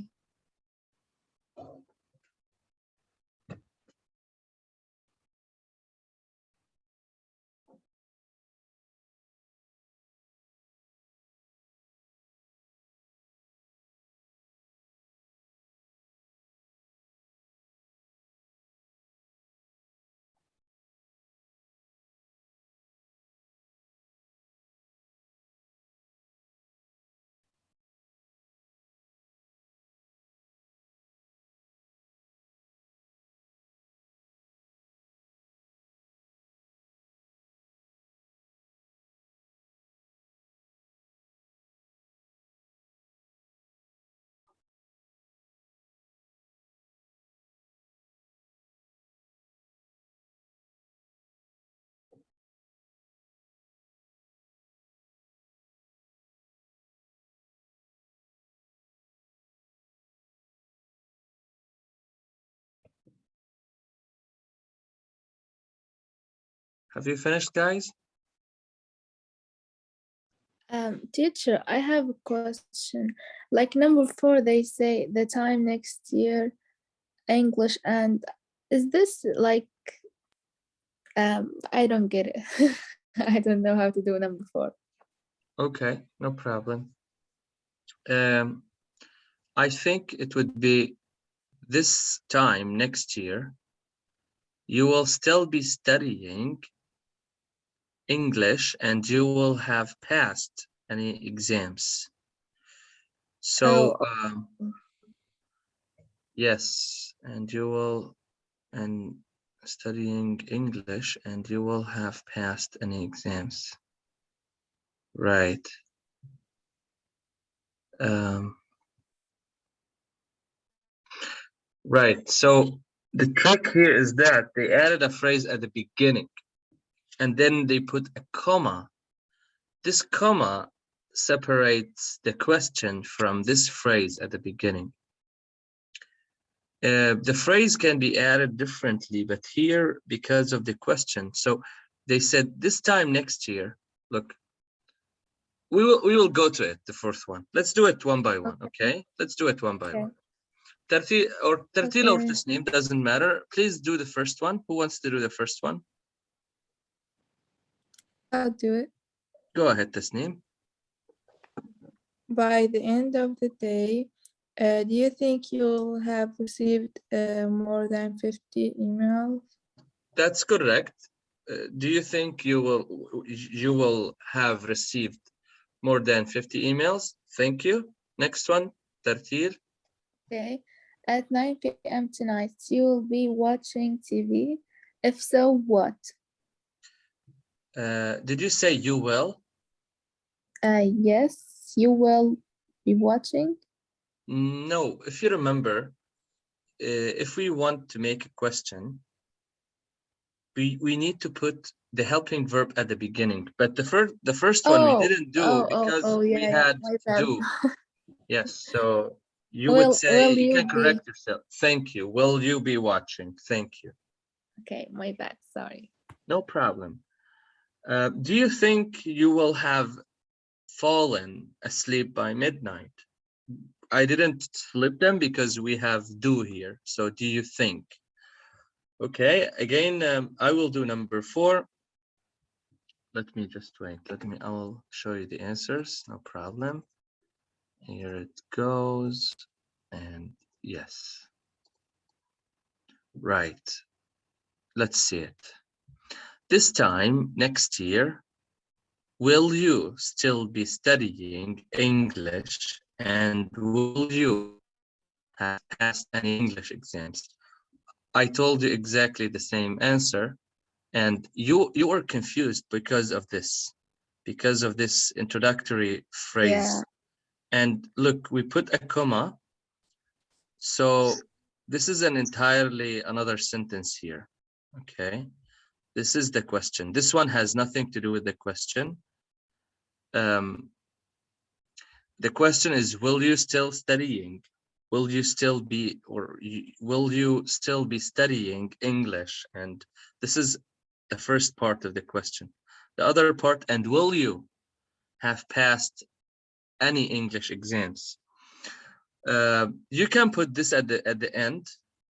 S1: Have you finished, guys?
S2: Teacher, I have a question. Like number 4, they say the time next year, English, and is this like, I don't get it. I don't know how to do number 4.
S1: Okay, no problem. I think it would be this time next year. You will still be studying English and you will have passed any exams. So yes, and you will, and studying English and you will have passed any exams. Right. Right. So the trick here is that they added a phrase at the beginning and then they put a comma. This comma separates the question from this phrase at the beginning. The phrase can be added differently, but here, because of the question, so they said this time next year, look, we will go to it, the fourth one. Let's do it one by one, okay? Let's do it one by one. Tartil or Tasneem, doesn't matter. Please do the first one. Who wants to do the first one?
S3: I'll do it.
S1: Go ahead, Tasneem.
S3: By the end of the day, do you think you'll have received more than 50 emails?
S1: That's correct. Do you think you will have received more than 50 emails? Thank you. Next one, Tartil.
S2: Okay. At 9 p.m. tonight, you will be watching TV. If so, what?
S1: Did you say you will?
S2: Yes, you will be watching.
S1: No, if you remember, if we want to make a question, we need to put the helping verb at the beginning. But the first one we didn't do because we had do. Yes, so you would say you can correct yourself. Thank you. Will you be watching? Thank you.
S2: Okay, my bad. Sorry.
S1: No problem. Do you think you will have fallen asleep by midnight? I didn't flip them because we have do here. So do you think? Okay, again, I will do number 4. Let me just wait. I will show you the answers. No problem. Here it goes. And yes. Right. Let's see it. This time next year, will you still be studying English and will you have passed any English exams? I told you exactly the same answer, and you were confused because of this introductory phrase.
S2: Yeah.
S1: And look, we put a comma, so this is an entirely another sentence here. Okay, this is the question. This one has nothing to do with the question. The question is, will you still studying? Will you still be, will you still be studying English? And this is the first part of the question. The other part, and will you have passed any English exams? You can put this at the end,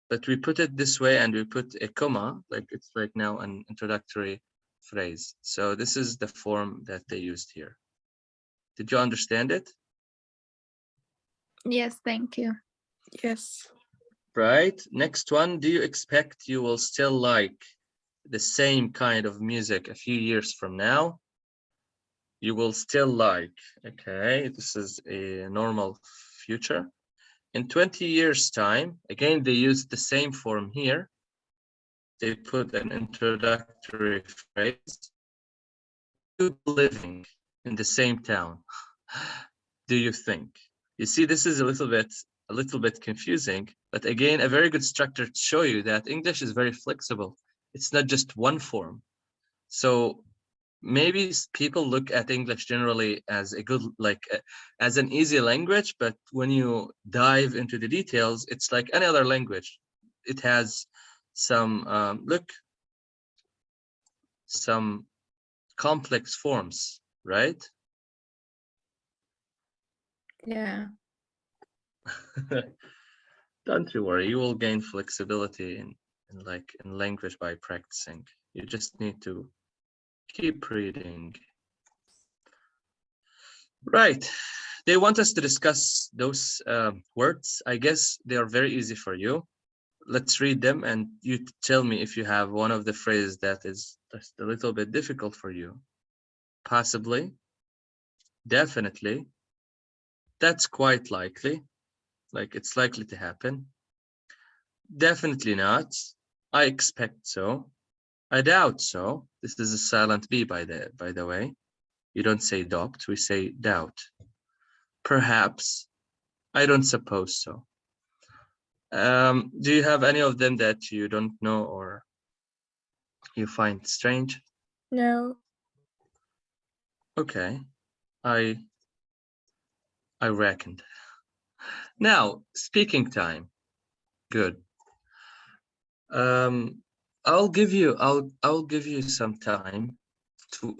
S1: but we put it this way and we put a comma, like it's like now an introductory phrase. So this is the form that they used here. Did you understand it?
S2: Yes, thank you.
S3: Yes.
S1: Right. Next one. Do you expect you will still like the same kind of music a few years from now? You will still like. Okay, this is a normal future. In 20 years' time, again, they use the same form here. They put an introductory phrase. You living in the same town. Do you think? You see, this is a little bit confusing, but again, a very good structure to show you that English is very flexible. It's not just one form. So maybe people look at English generally as a good, as an easy language, but when you dive into the details, it's like any other language. It has some, some complex forms, right?
S3: Yeah.
S1: Don't you worry, you will gain flexibility in language by practicing. You just need to keep reading. Right, they want us to discuss those words. I guess they are very easy for you. Let's read them and you tell me if you have one of the phrases that is just a little bit difficult for you. Possibly, definitely, that's quite likely, like it's likely to happen. Definitely not, I expect so. I doubt so. This is a silent B, by the way. You don't say doubt, we say doubt. Perhaps. I don't suppose so. Do you have any of them that you don't know or you find strange?
S2: No.
S1: Okay, I reckoned. Now, speaking time. Good. I'll give you some time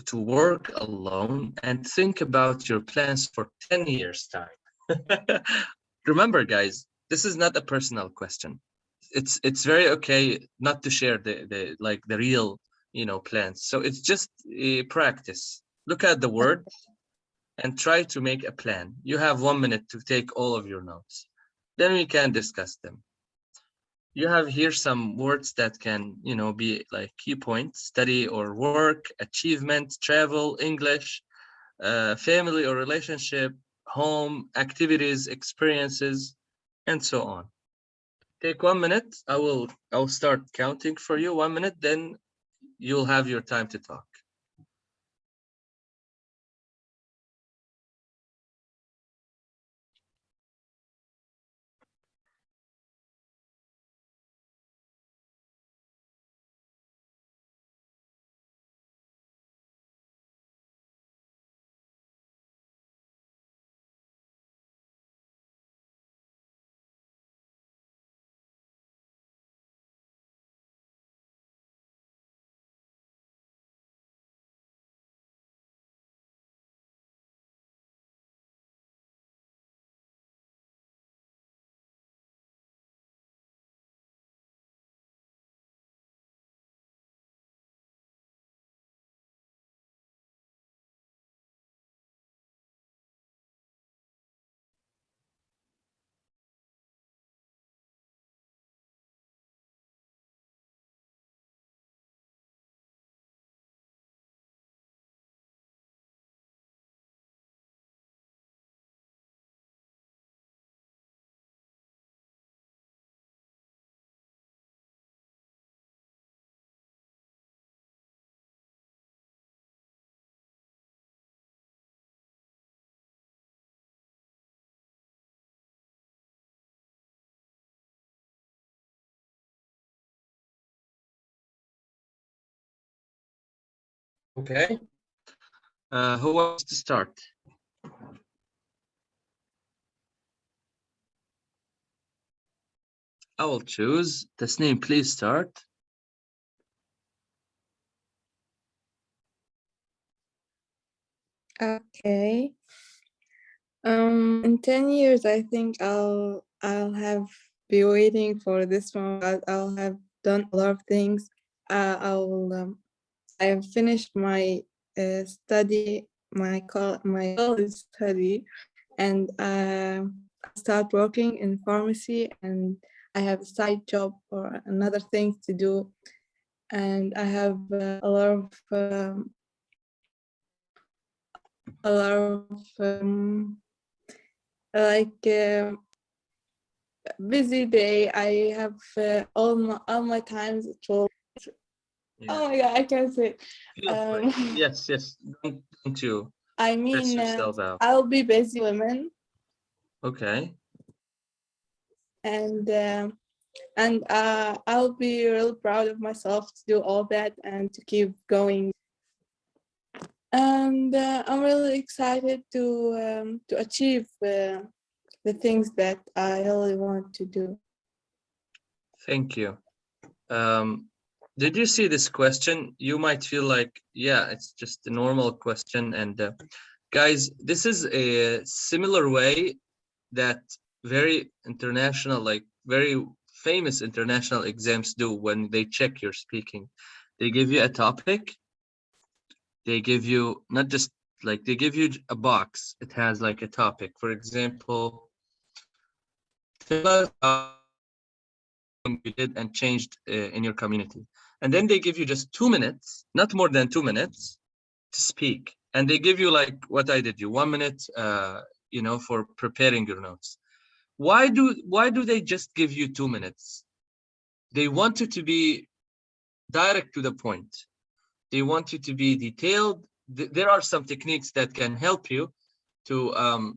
S1: to work alone and think about your plans for 10 years time. Remember, guys, this is not a personal question. It's very okay not to share the real plans. So it's just a practice. Look at the word and try to make a plan. You have 1 minute to take all of your notes. Then we can discuss them. You have here some words that can, be like key points: study or work, achievement, travel, English, family or relationship, home, activities, experiences, and so on. Take 1 minute. I'll start counting for you. 1 minute, then you'll have your time to talk. Okay. Who wants to start? I will choose. Tasneem, please start.
S3: Okay. In 10 years, I think I'll have be waiting for this moment. I'll have done a lot of things. I have finished my study, my college study, and I start working in pharmacy, and I have a side job or another thing to do, and I have a lot of busy day. I have all my times at all.
S1: Yeah.
S3: Oh my god, I can't say.
S1: Yes. Don't you
S3: I
S1: stress
S3: mean,
S1: yourself out.
S3: I'll be busy women,
S1: Okay.
S3: and I'll be real proud of myself to do all that and to keep going. And I'm really excited to achieve the things that I really want to do.
S1: Thank you. Did you see this question? You might feel like, yeah, it's just a normal question. And guys, this is a similar way that very international, like very famous international exams do when they check your speaking. They give you a topic. They give you not just like, they give you a box. It has like a topic. For example, tell us how you did and changed in your community. And then they give you just 2 minutes, not more than 2 minutes, to speak. And they give you like what I did you, 1 minute, for preparing your notes. Why do they just give you 2 minutes? they want you to be direct to the point. They want you to be detailed. There are some techniques that can help you to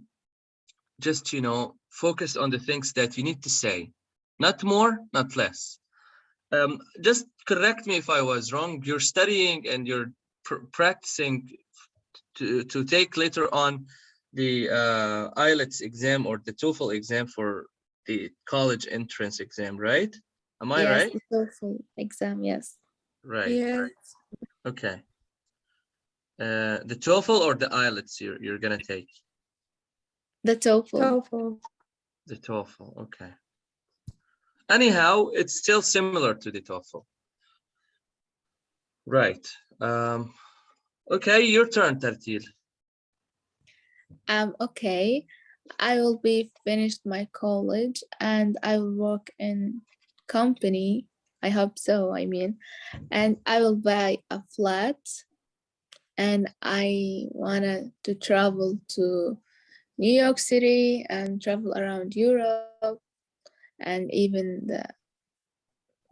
S1: just, you know, focus on the things that you need to say. Not more, not less. Just correct me if I was wrong. You're studying and you're practicing to take later on the IELTS exam or the TOEFL exam for the college entrance exam, right? Am I right?
S2: Yes, the TOEFL exam, yes.
S1: Right.
S3: Yes.
S1: Okay. The TOEFL or the IELTS you're gonna take?
S2: The TOEFL.
S3: TOEFL.
S1: The TOEFL, okay. Anyhow, it's still similar to the TOEFL. Right. Okay, your turn, Tartil.
S2: Okay. I will be finished my college and I will work in company. I hope so, I mean. And I will buy a flat and I wanted to travel to New York City and travel around Europe and even the,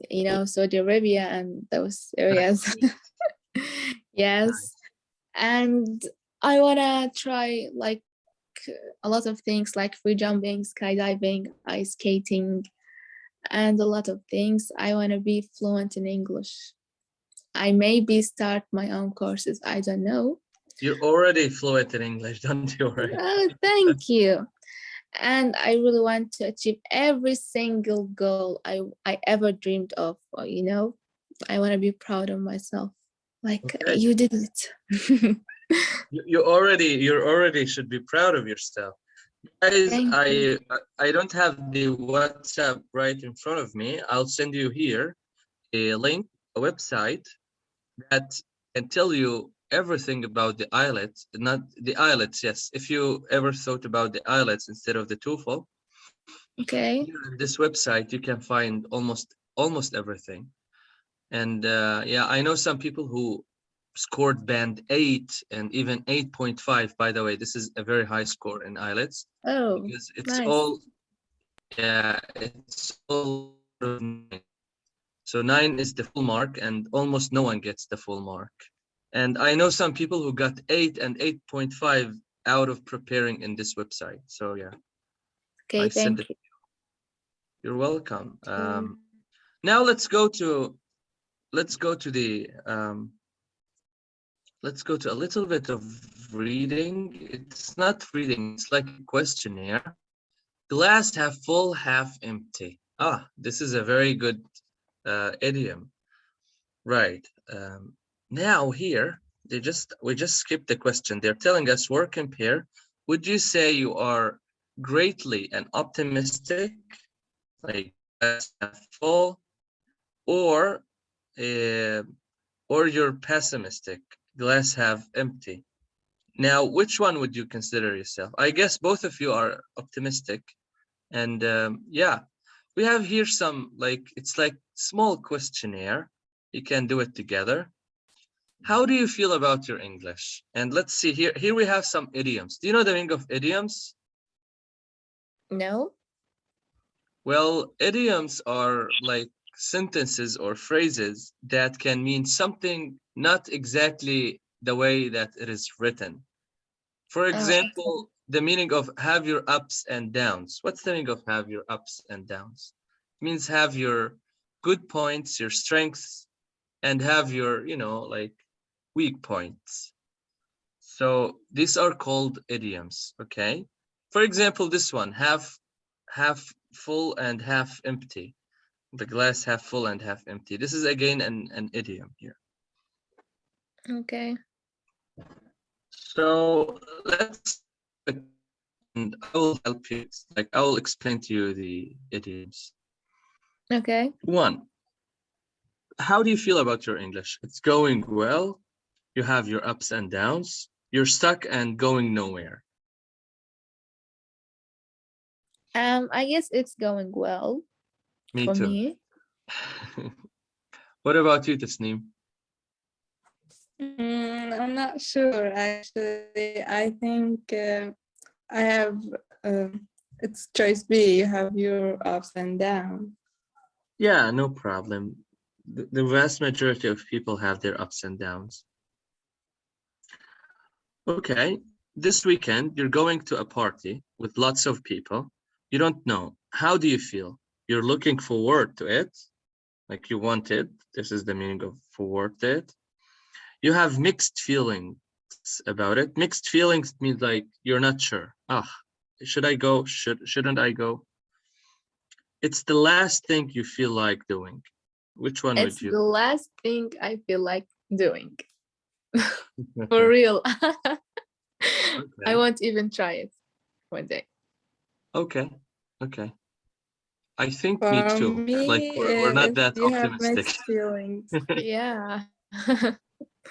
S2: you know, Saudi Arabia and those areas. Yes. And I wanna try like a lot of things like free jumping, skydiving, ice skating, and a lot of things. I wanna be fluent in English. I maybe start my own courses, I don't know.
S1: You're already fluent in English, don't you worry.
S2: Oh, thank you. And I really want to achieve every single goal I ever dreamed of, you know. I want to be proud of myself. Like,
S1: Okay.
S2: you did it.
S1: You already should be proud of yourself. Guys,
S2: Thank
S1: I don't have the WhatsApp right in front of me. I'll send you here a link, a website that can tell you everything about the IELTS, not the IELTS, yes. If you ever thought about the IELTS instead of the TOEFL,
S2: Okay.
S1: here on this website you can find almost everything. And yeah, I know some people who scored band 8 and even 8.5. By the way, this is a very high score in IELTS.
S2: Oh,
S1: Because it's
S2: nice.
S1: all, yeah, it's all 9. So 9 is the full mark and almost no one gets the full mark. And I know some people who got 8 and 8.5 out of preparing in this website. So yeah.
S2: Okay, thank you.
S1: You're welcome. Now let's go to a little bit of reading. It's not reading, it's like a questionnaire. Glass half full, half empty. This is a very good idiom. Right. Now here, we just skipped the question. They're telling us work and pair. Would you say you are greatly and optimistic, like glass half full, or you're pessimistic, glass half empty? Now, which one would you consider yourself? I guess both of you are optimistic. And yeah, we have here some, like, it's like small questionnaire. You can do it together. How do you feel about your English? And let's see here. Here we have some idioms. Do you know the meaning of idioms?
S2: No.
S1: Well, idioms are like sentences or phrases that can mean something not exactly the way that it is written. For example, the meaning of have your ups and downs. What's the meaning of have your ups and downs? It means have your good points, your strengths, and have your, you know, like weak points. So these are called idioms, okay? For example, this one, half full and half empty. The glass half full and half empty. This is again an idiom here.
S2: Okay.
S1: So let's, and I will help you, like I will explain to you the idioms.
S2: Okay.
S1: 1, how do you feel about your English? It's going well. You have your ups and downs. You're stuck and going nowhere.
S2: I guess it's going well.
S1: Me
S2: for
S1: too.
S2: Me.
S1: What about you, Tasneem?
S3: I'm not sure actually. I think I have it's choice B. You have your ups and downs.
S1: Yeah, no problem. The vast majority of people have their ups and downs. Okay, this weekend you're going to a party with lots of people. You don't know. How do you feel? You're looking forward to it, like you want it. This is the meaning of forward to it. You have mixed feelings about it. Mixed feelings means like you're not sure. Ah, should I go? Shouldn't I go? It's the last thing you feel like doing. Which one
S2: It's
S1: would you?
S2: the last thing I feel like doing. For real. I won't even try it one day.
S1: Okay. Okay. I think
S3: For
S1: me too.
S3: me,
S1: Like we're not that
S3: you have
S1: optimistic.
S3: mixed feelings.
S2: Yeah.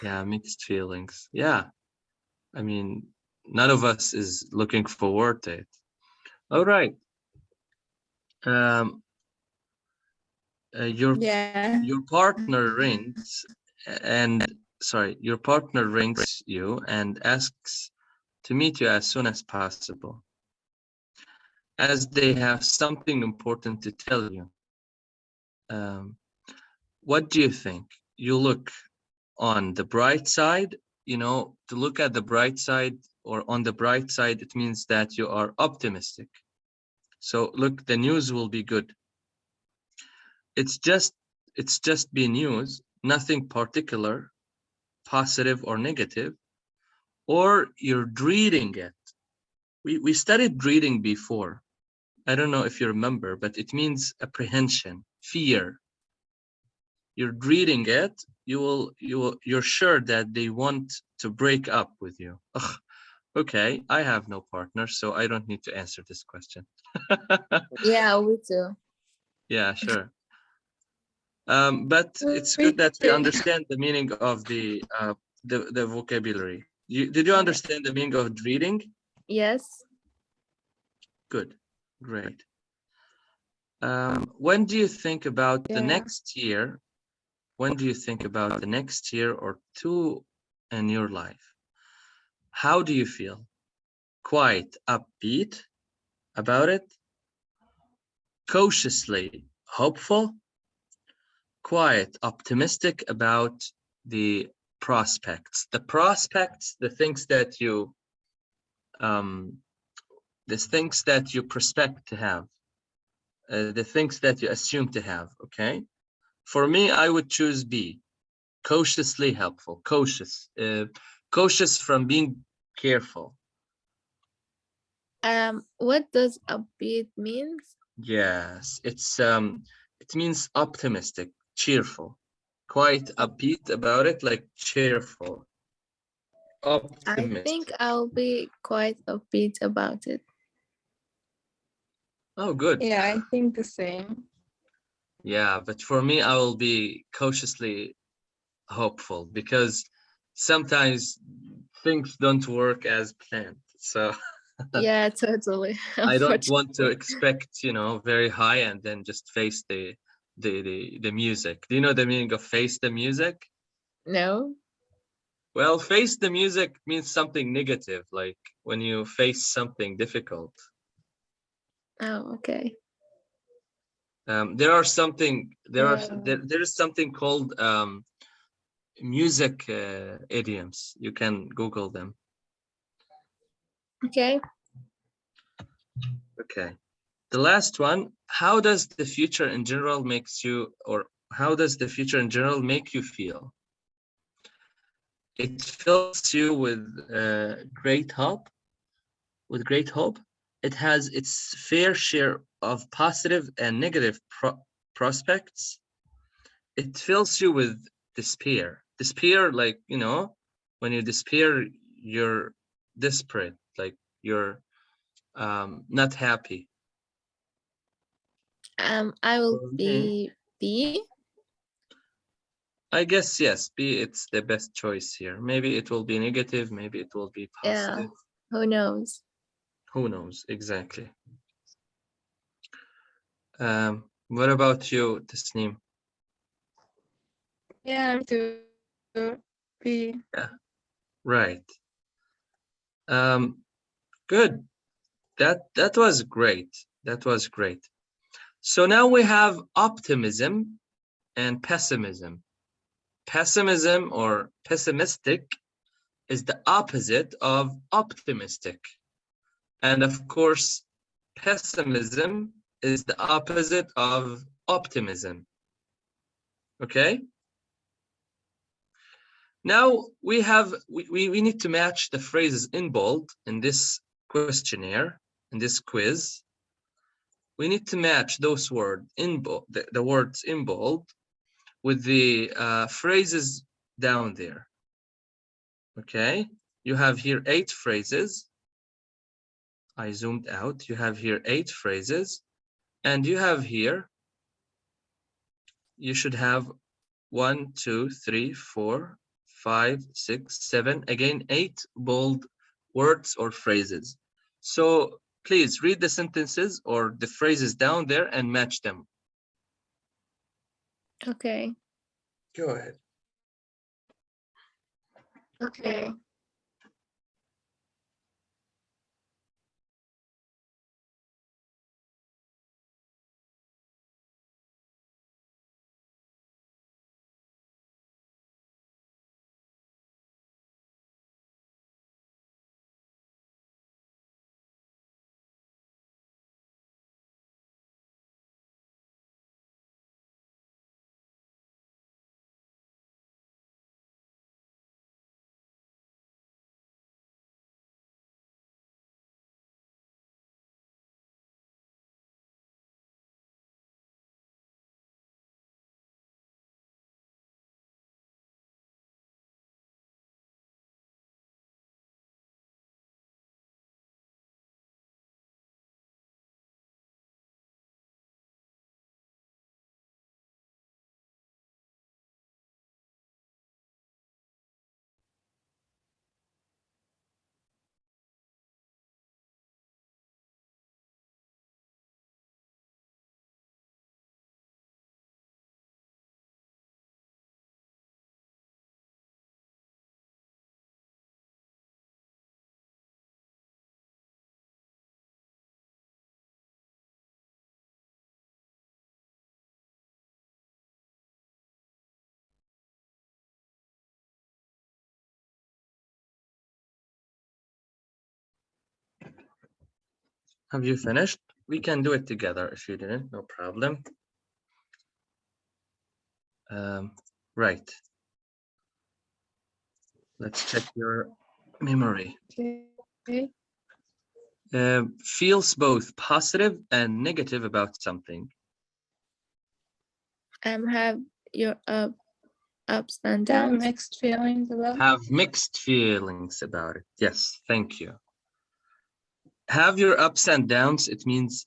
S1: Yeah, mixed feelings. Yeah. I mean, none of us is looking forward to it. All right. Um,
S3: Yeah.
S1: your partner rings and sorry, your partner rings you and asks to meet you as soon as possible, as they have something important to tell you. What do you think? You look on the bright side, you know, to look at the bright side or on the bright side, it means that you are optimistic. So look, the news will be good. It's just be news, nothing particular, positive or negative, or you're dreading it. We studied dreading before. I don't know if you remember, but it means apprehension, fear. You're dreading it. You're sure that they want to break up with you. Ugh, okay, I have no partner, so I don't need to answer this question.
S2: Yeah, we too.
S1: Yeah, sure. But it's good that we understand the meaning of the vocabulary. Did you understand the meaning of dreading?
S2: Yes.
S1: Good, great. When do you think about the next year? When do you think about the next year or two in your life? How do you feel? Quite upbeat about it? Cautiously hopeful? Quite optimistic about the prospects? The prospects, the things that you prospect to have, the things that you assume to have. Okay, for me, I would choose B. Cautiously helpful. Cautious from being careful.
S2: What does upbeat means?
S1: Yes, it means optimistic, cheerful. Quite upbeat about it, like cheerful,
S2: I
S1: optimistic.
S2: think I'll be quite upbeat about it.
S1: Oh, good.
S3: Yeah, I think the same.
S1: Yeah, but for me, I will be cautiously hopeful because sometimes things don't work as planned. So
S2: Yeah, totally.
S1: I don't want to
S2: Unfortunately.
S1: expect, you know, very high and then just face the music. Do you know the meaning of face the music?
S2: No.
S1: Well, face the music means something negative, like when you face something difficult.
S2: Oh, okay.
S1: There is something called music idioms. You can Google them.
S2: Okay.
S1: Okay. The last one, how does the future in general make you feel? It fills you with great hope. It has its fair share of positive and negative prospects. It fills you with despair. Despair, like, you know, when you despair, you're desperate, like you're not happy.
S2: I will be B.
S1: I guess yes, B, it's the best choice here. Maybe it will be negative, maybe it will be positive.
S2: Yeah. Who knows?
S1: Who knows exactly? What about you, Tasneem?
S3: Yeah, I'm too. B.
S1: Yeah, right. Good. That was great. That was great. So now we have optimism and pessimism. Pessimism or pessimistic is the opposite of optimistic. And of course, pessimism is the opposite of optimism. Okay? Now we need to match the phrases in bold in this questionnaire, in this quiz. We need to match those words in bold, the words in bold, with the phrases down there. Okay, you have here 8 phrases. I zoomed out. You have here 8 phrases, and you have here, you should have 1, 2, 3, 4, 5, 6, 7, again 8 bold words or phrases. So please read the sentences or the phrases down there and match them.
S2: Okay.
S1: Go ahead.
S2: Okay.
S1: Have you finished? We can do it together if you didn't, no problem. Right. Let's check your memory.
S3: Okay.
S1: Feels both positive and negative about something.
S2: Have your ups and
S3: Have
S2: downs.
S3: mixed feelings about.
S1: Have mixed feelings about it. Yes, thank you. Have your ups and downs. It means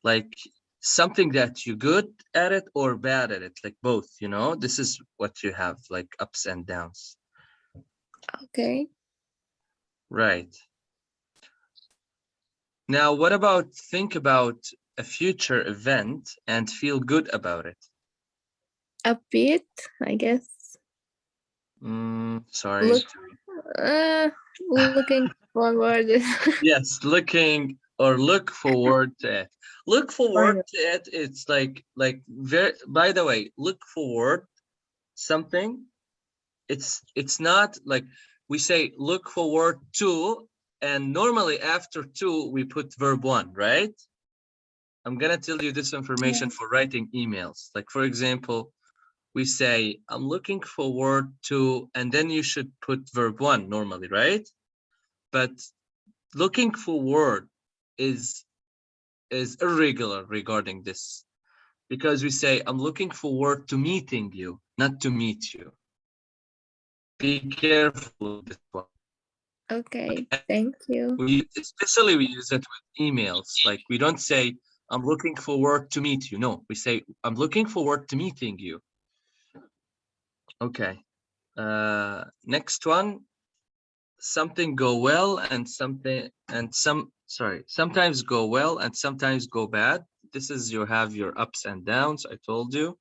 S1: like something that you're good at it or bad at it, like both, you know, this is what you have, like ups and downs.
S2: Okay.
S1: Right. Now, what about think about a future event and feel good about it?
S2: Upbeat, I guess.
S1: Sorry.
S2: Looking forward.
S1: Yes, looking or look forward to it. Look forward to it. It's like very, by the way, look forward something. It's not like we say look forward to, and normally after to we put verb 1, right? I'm gonna tell you this information for writing emails. Like for example, we say I'm looking forward to, and then you should put verb 1 normally, right? But looking forward is irregular regarding this, because we say I'm looking forward to meeting you, not to meet you. Be careful with this one.
S2: Okay, thank you.
S1: Especially we use it with emails. Like we don't say I'm looking forward to meet you. No, we say I'm looking forward to meeting you. Okay. Next one. Something go well and sometimes go well and sometimes go bad. This is you have your ups and downs. I told you.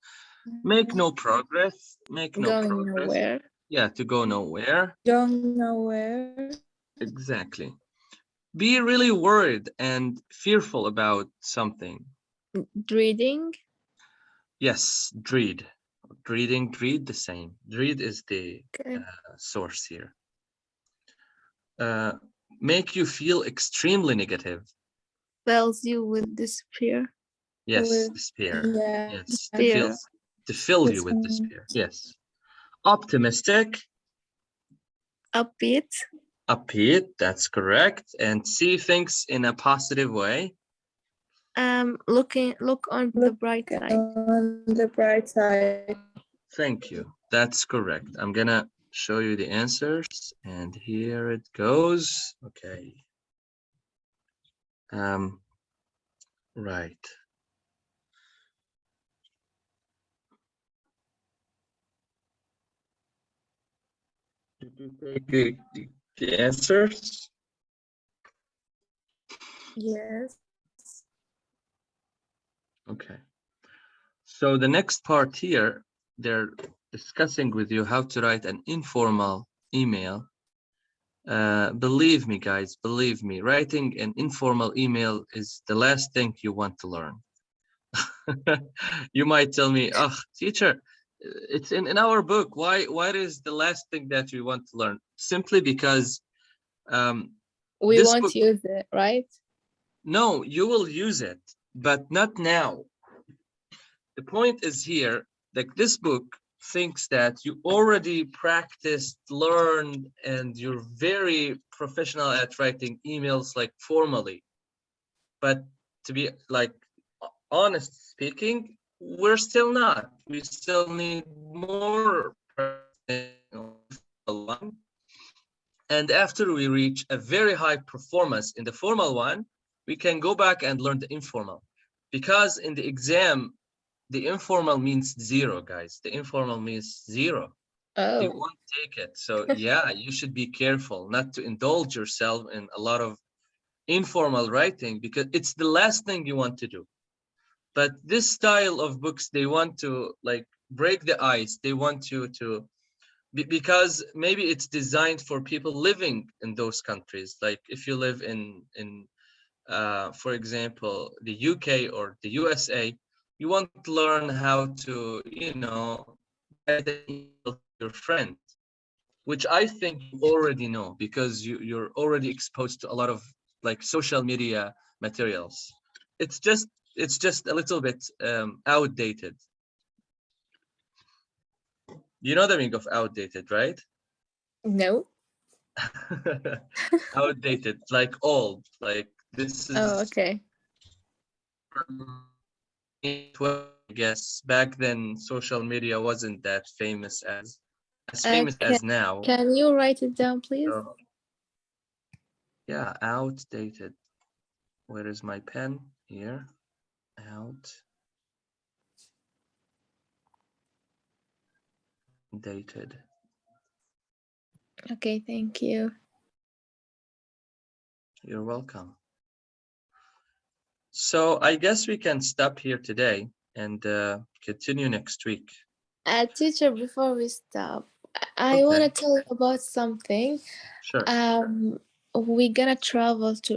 S1: Make no progress. Make no
S2: Going
S1: progress.
S2: nowhere.
S1: Yeah, to go nowhere.
S3: Going nowhere.
S1: Exactly. Be really worried and fearful about something.
S2: Dreading.
S1: Yes, dread. Dreading, dread, the same. Dread is the
S2: Okay.
S1: source here. Make you feel extremely negative.
S2: Fills you with despair.
S1: Yes,
S3: With-
S1: despair.
S3: Yeah.
S1: Yes,
S2: Despair.
S1: to fill you with despair. Yes. Optimistic.
S2: Upbeat.
S1: Upbeat, that's correct. And see things in a positive way.
S2: Look on the bright side.
S3: On the bright side.
S1: Thank you. That's correct. I'm gonna show you the answers, and here it goes. Okay. Right. Did you take the answers?
S2: Yes.
S1: Okay. So the next part here, they're discussing with you how to write an informal email. Believe me, guys, believe me, writing an informal email is the last thing you want to learn. You might tell me, oh, teacher, it's in our book. Why is the last thing that we want to learn? Simply because
S2: We
S1: this
S2: won't
S1: book,
S2: use it, right?
S1: no, you will use it, but not now. The point is here, like this book thinks that you already practiced, learned, and you're very professional at writing emails like formally. But to be like honest speaking, we're still not. We still need more. And after we reach a very high performance in the formal one, we can go back and learn the informal. Because in the exam, the informal means zero, guys. The informal means zero. They
S2: Oh,
S1: won't take it. So yeah, you should be careful not to indulge yourself in a lot of informal writing, because it's the last thing you want to do. But this style of books, they want to like break the ice. They want you to, because maybe it's designed for people living in those countries. Like if you live in for example, the UK or the USA, you want to learn how to, write an email to your friend, which I think you already know because you're already exposed to a lot of like social media materials. It's just a little bit outdated. You know the meaning of outdated, right?
S2: no.
S1: Outdated, like old, like this is.
S2: Oh, okay.
S1: I guess back then social media wasn't that famous as famous as now.
S2: Can you write it down, please?
S1: So, yeah, outdated. Where is my pen? Here. Outdated.
S2: Okay, thank you.
S1: You're welcome. So I guess we can stop here today and continue next week.
S2: Teacher, before we stop, I want to tell you about something.
S1: Sure.
S2: We're gonna travel to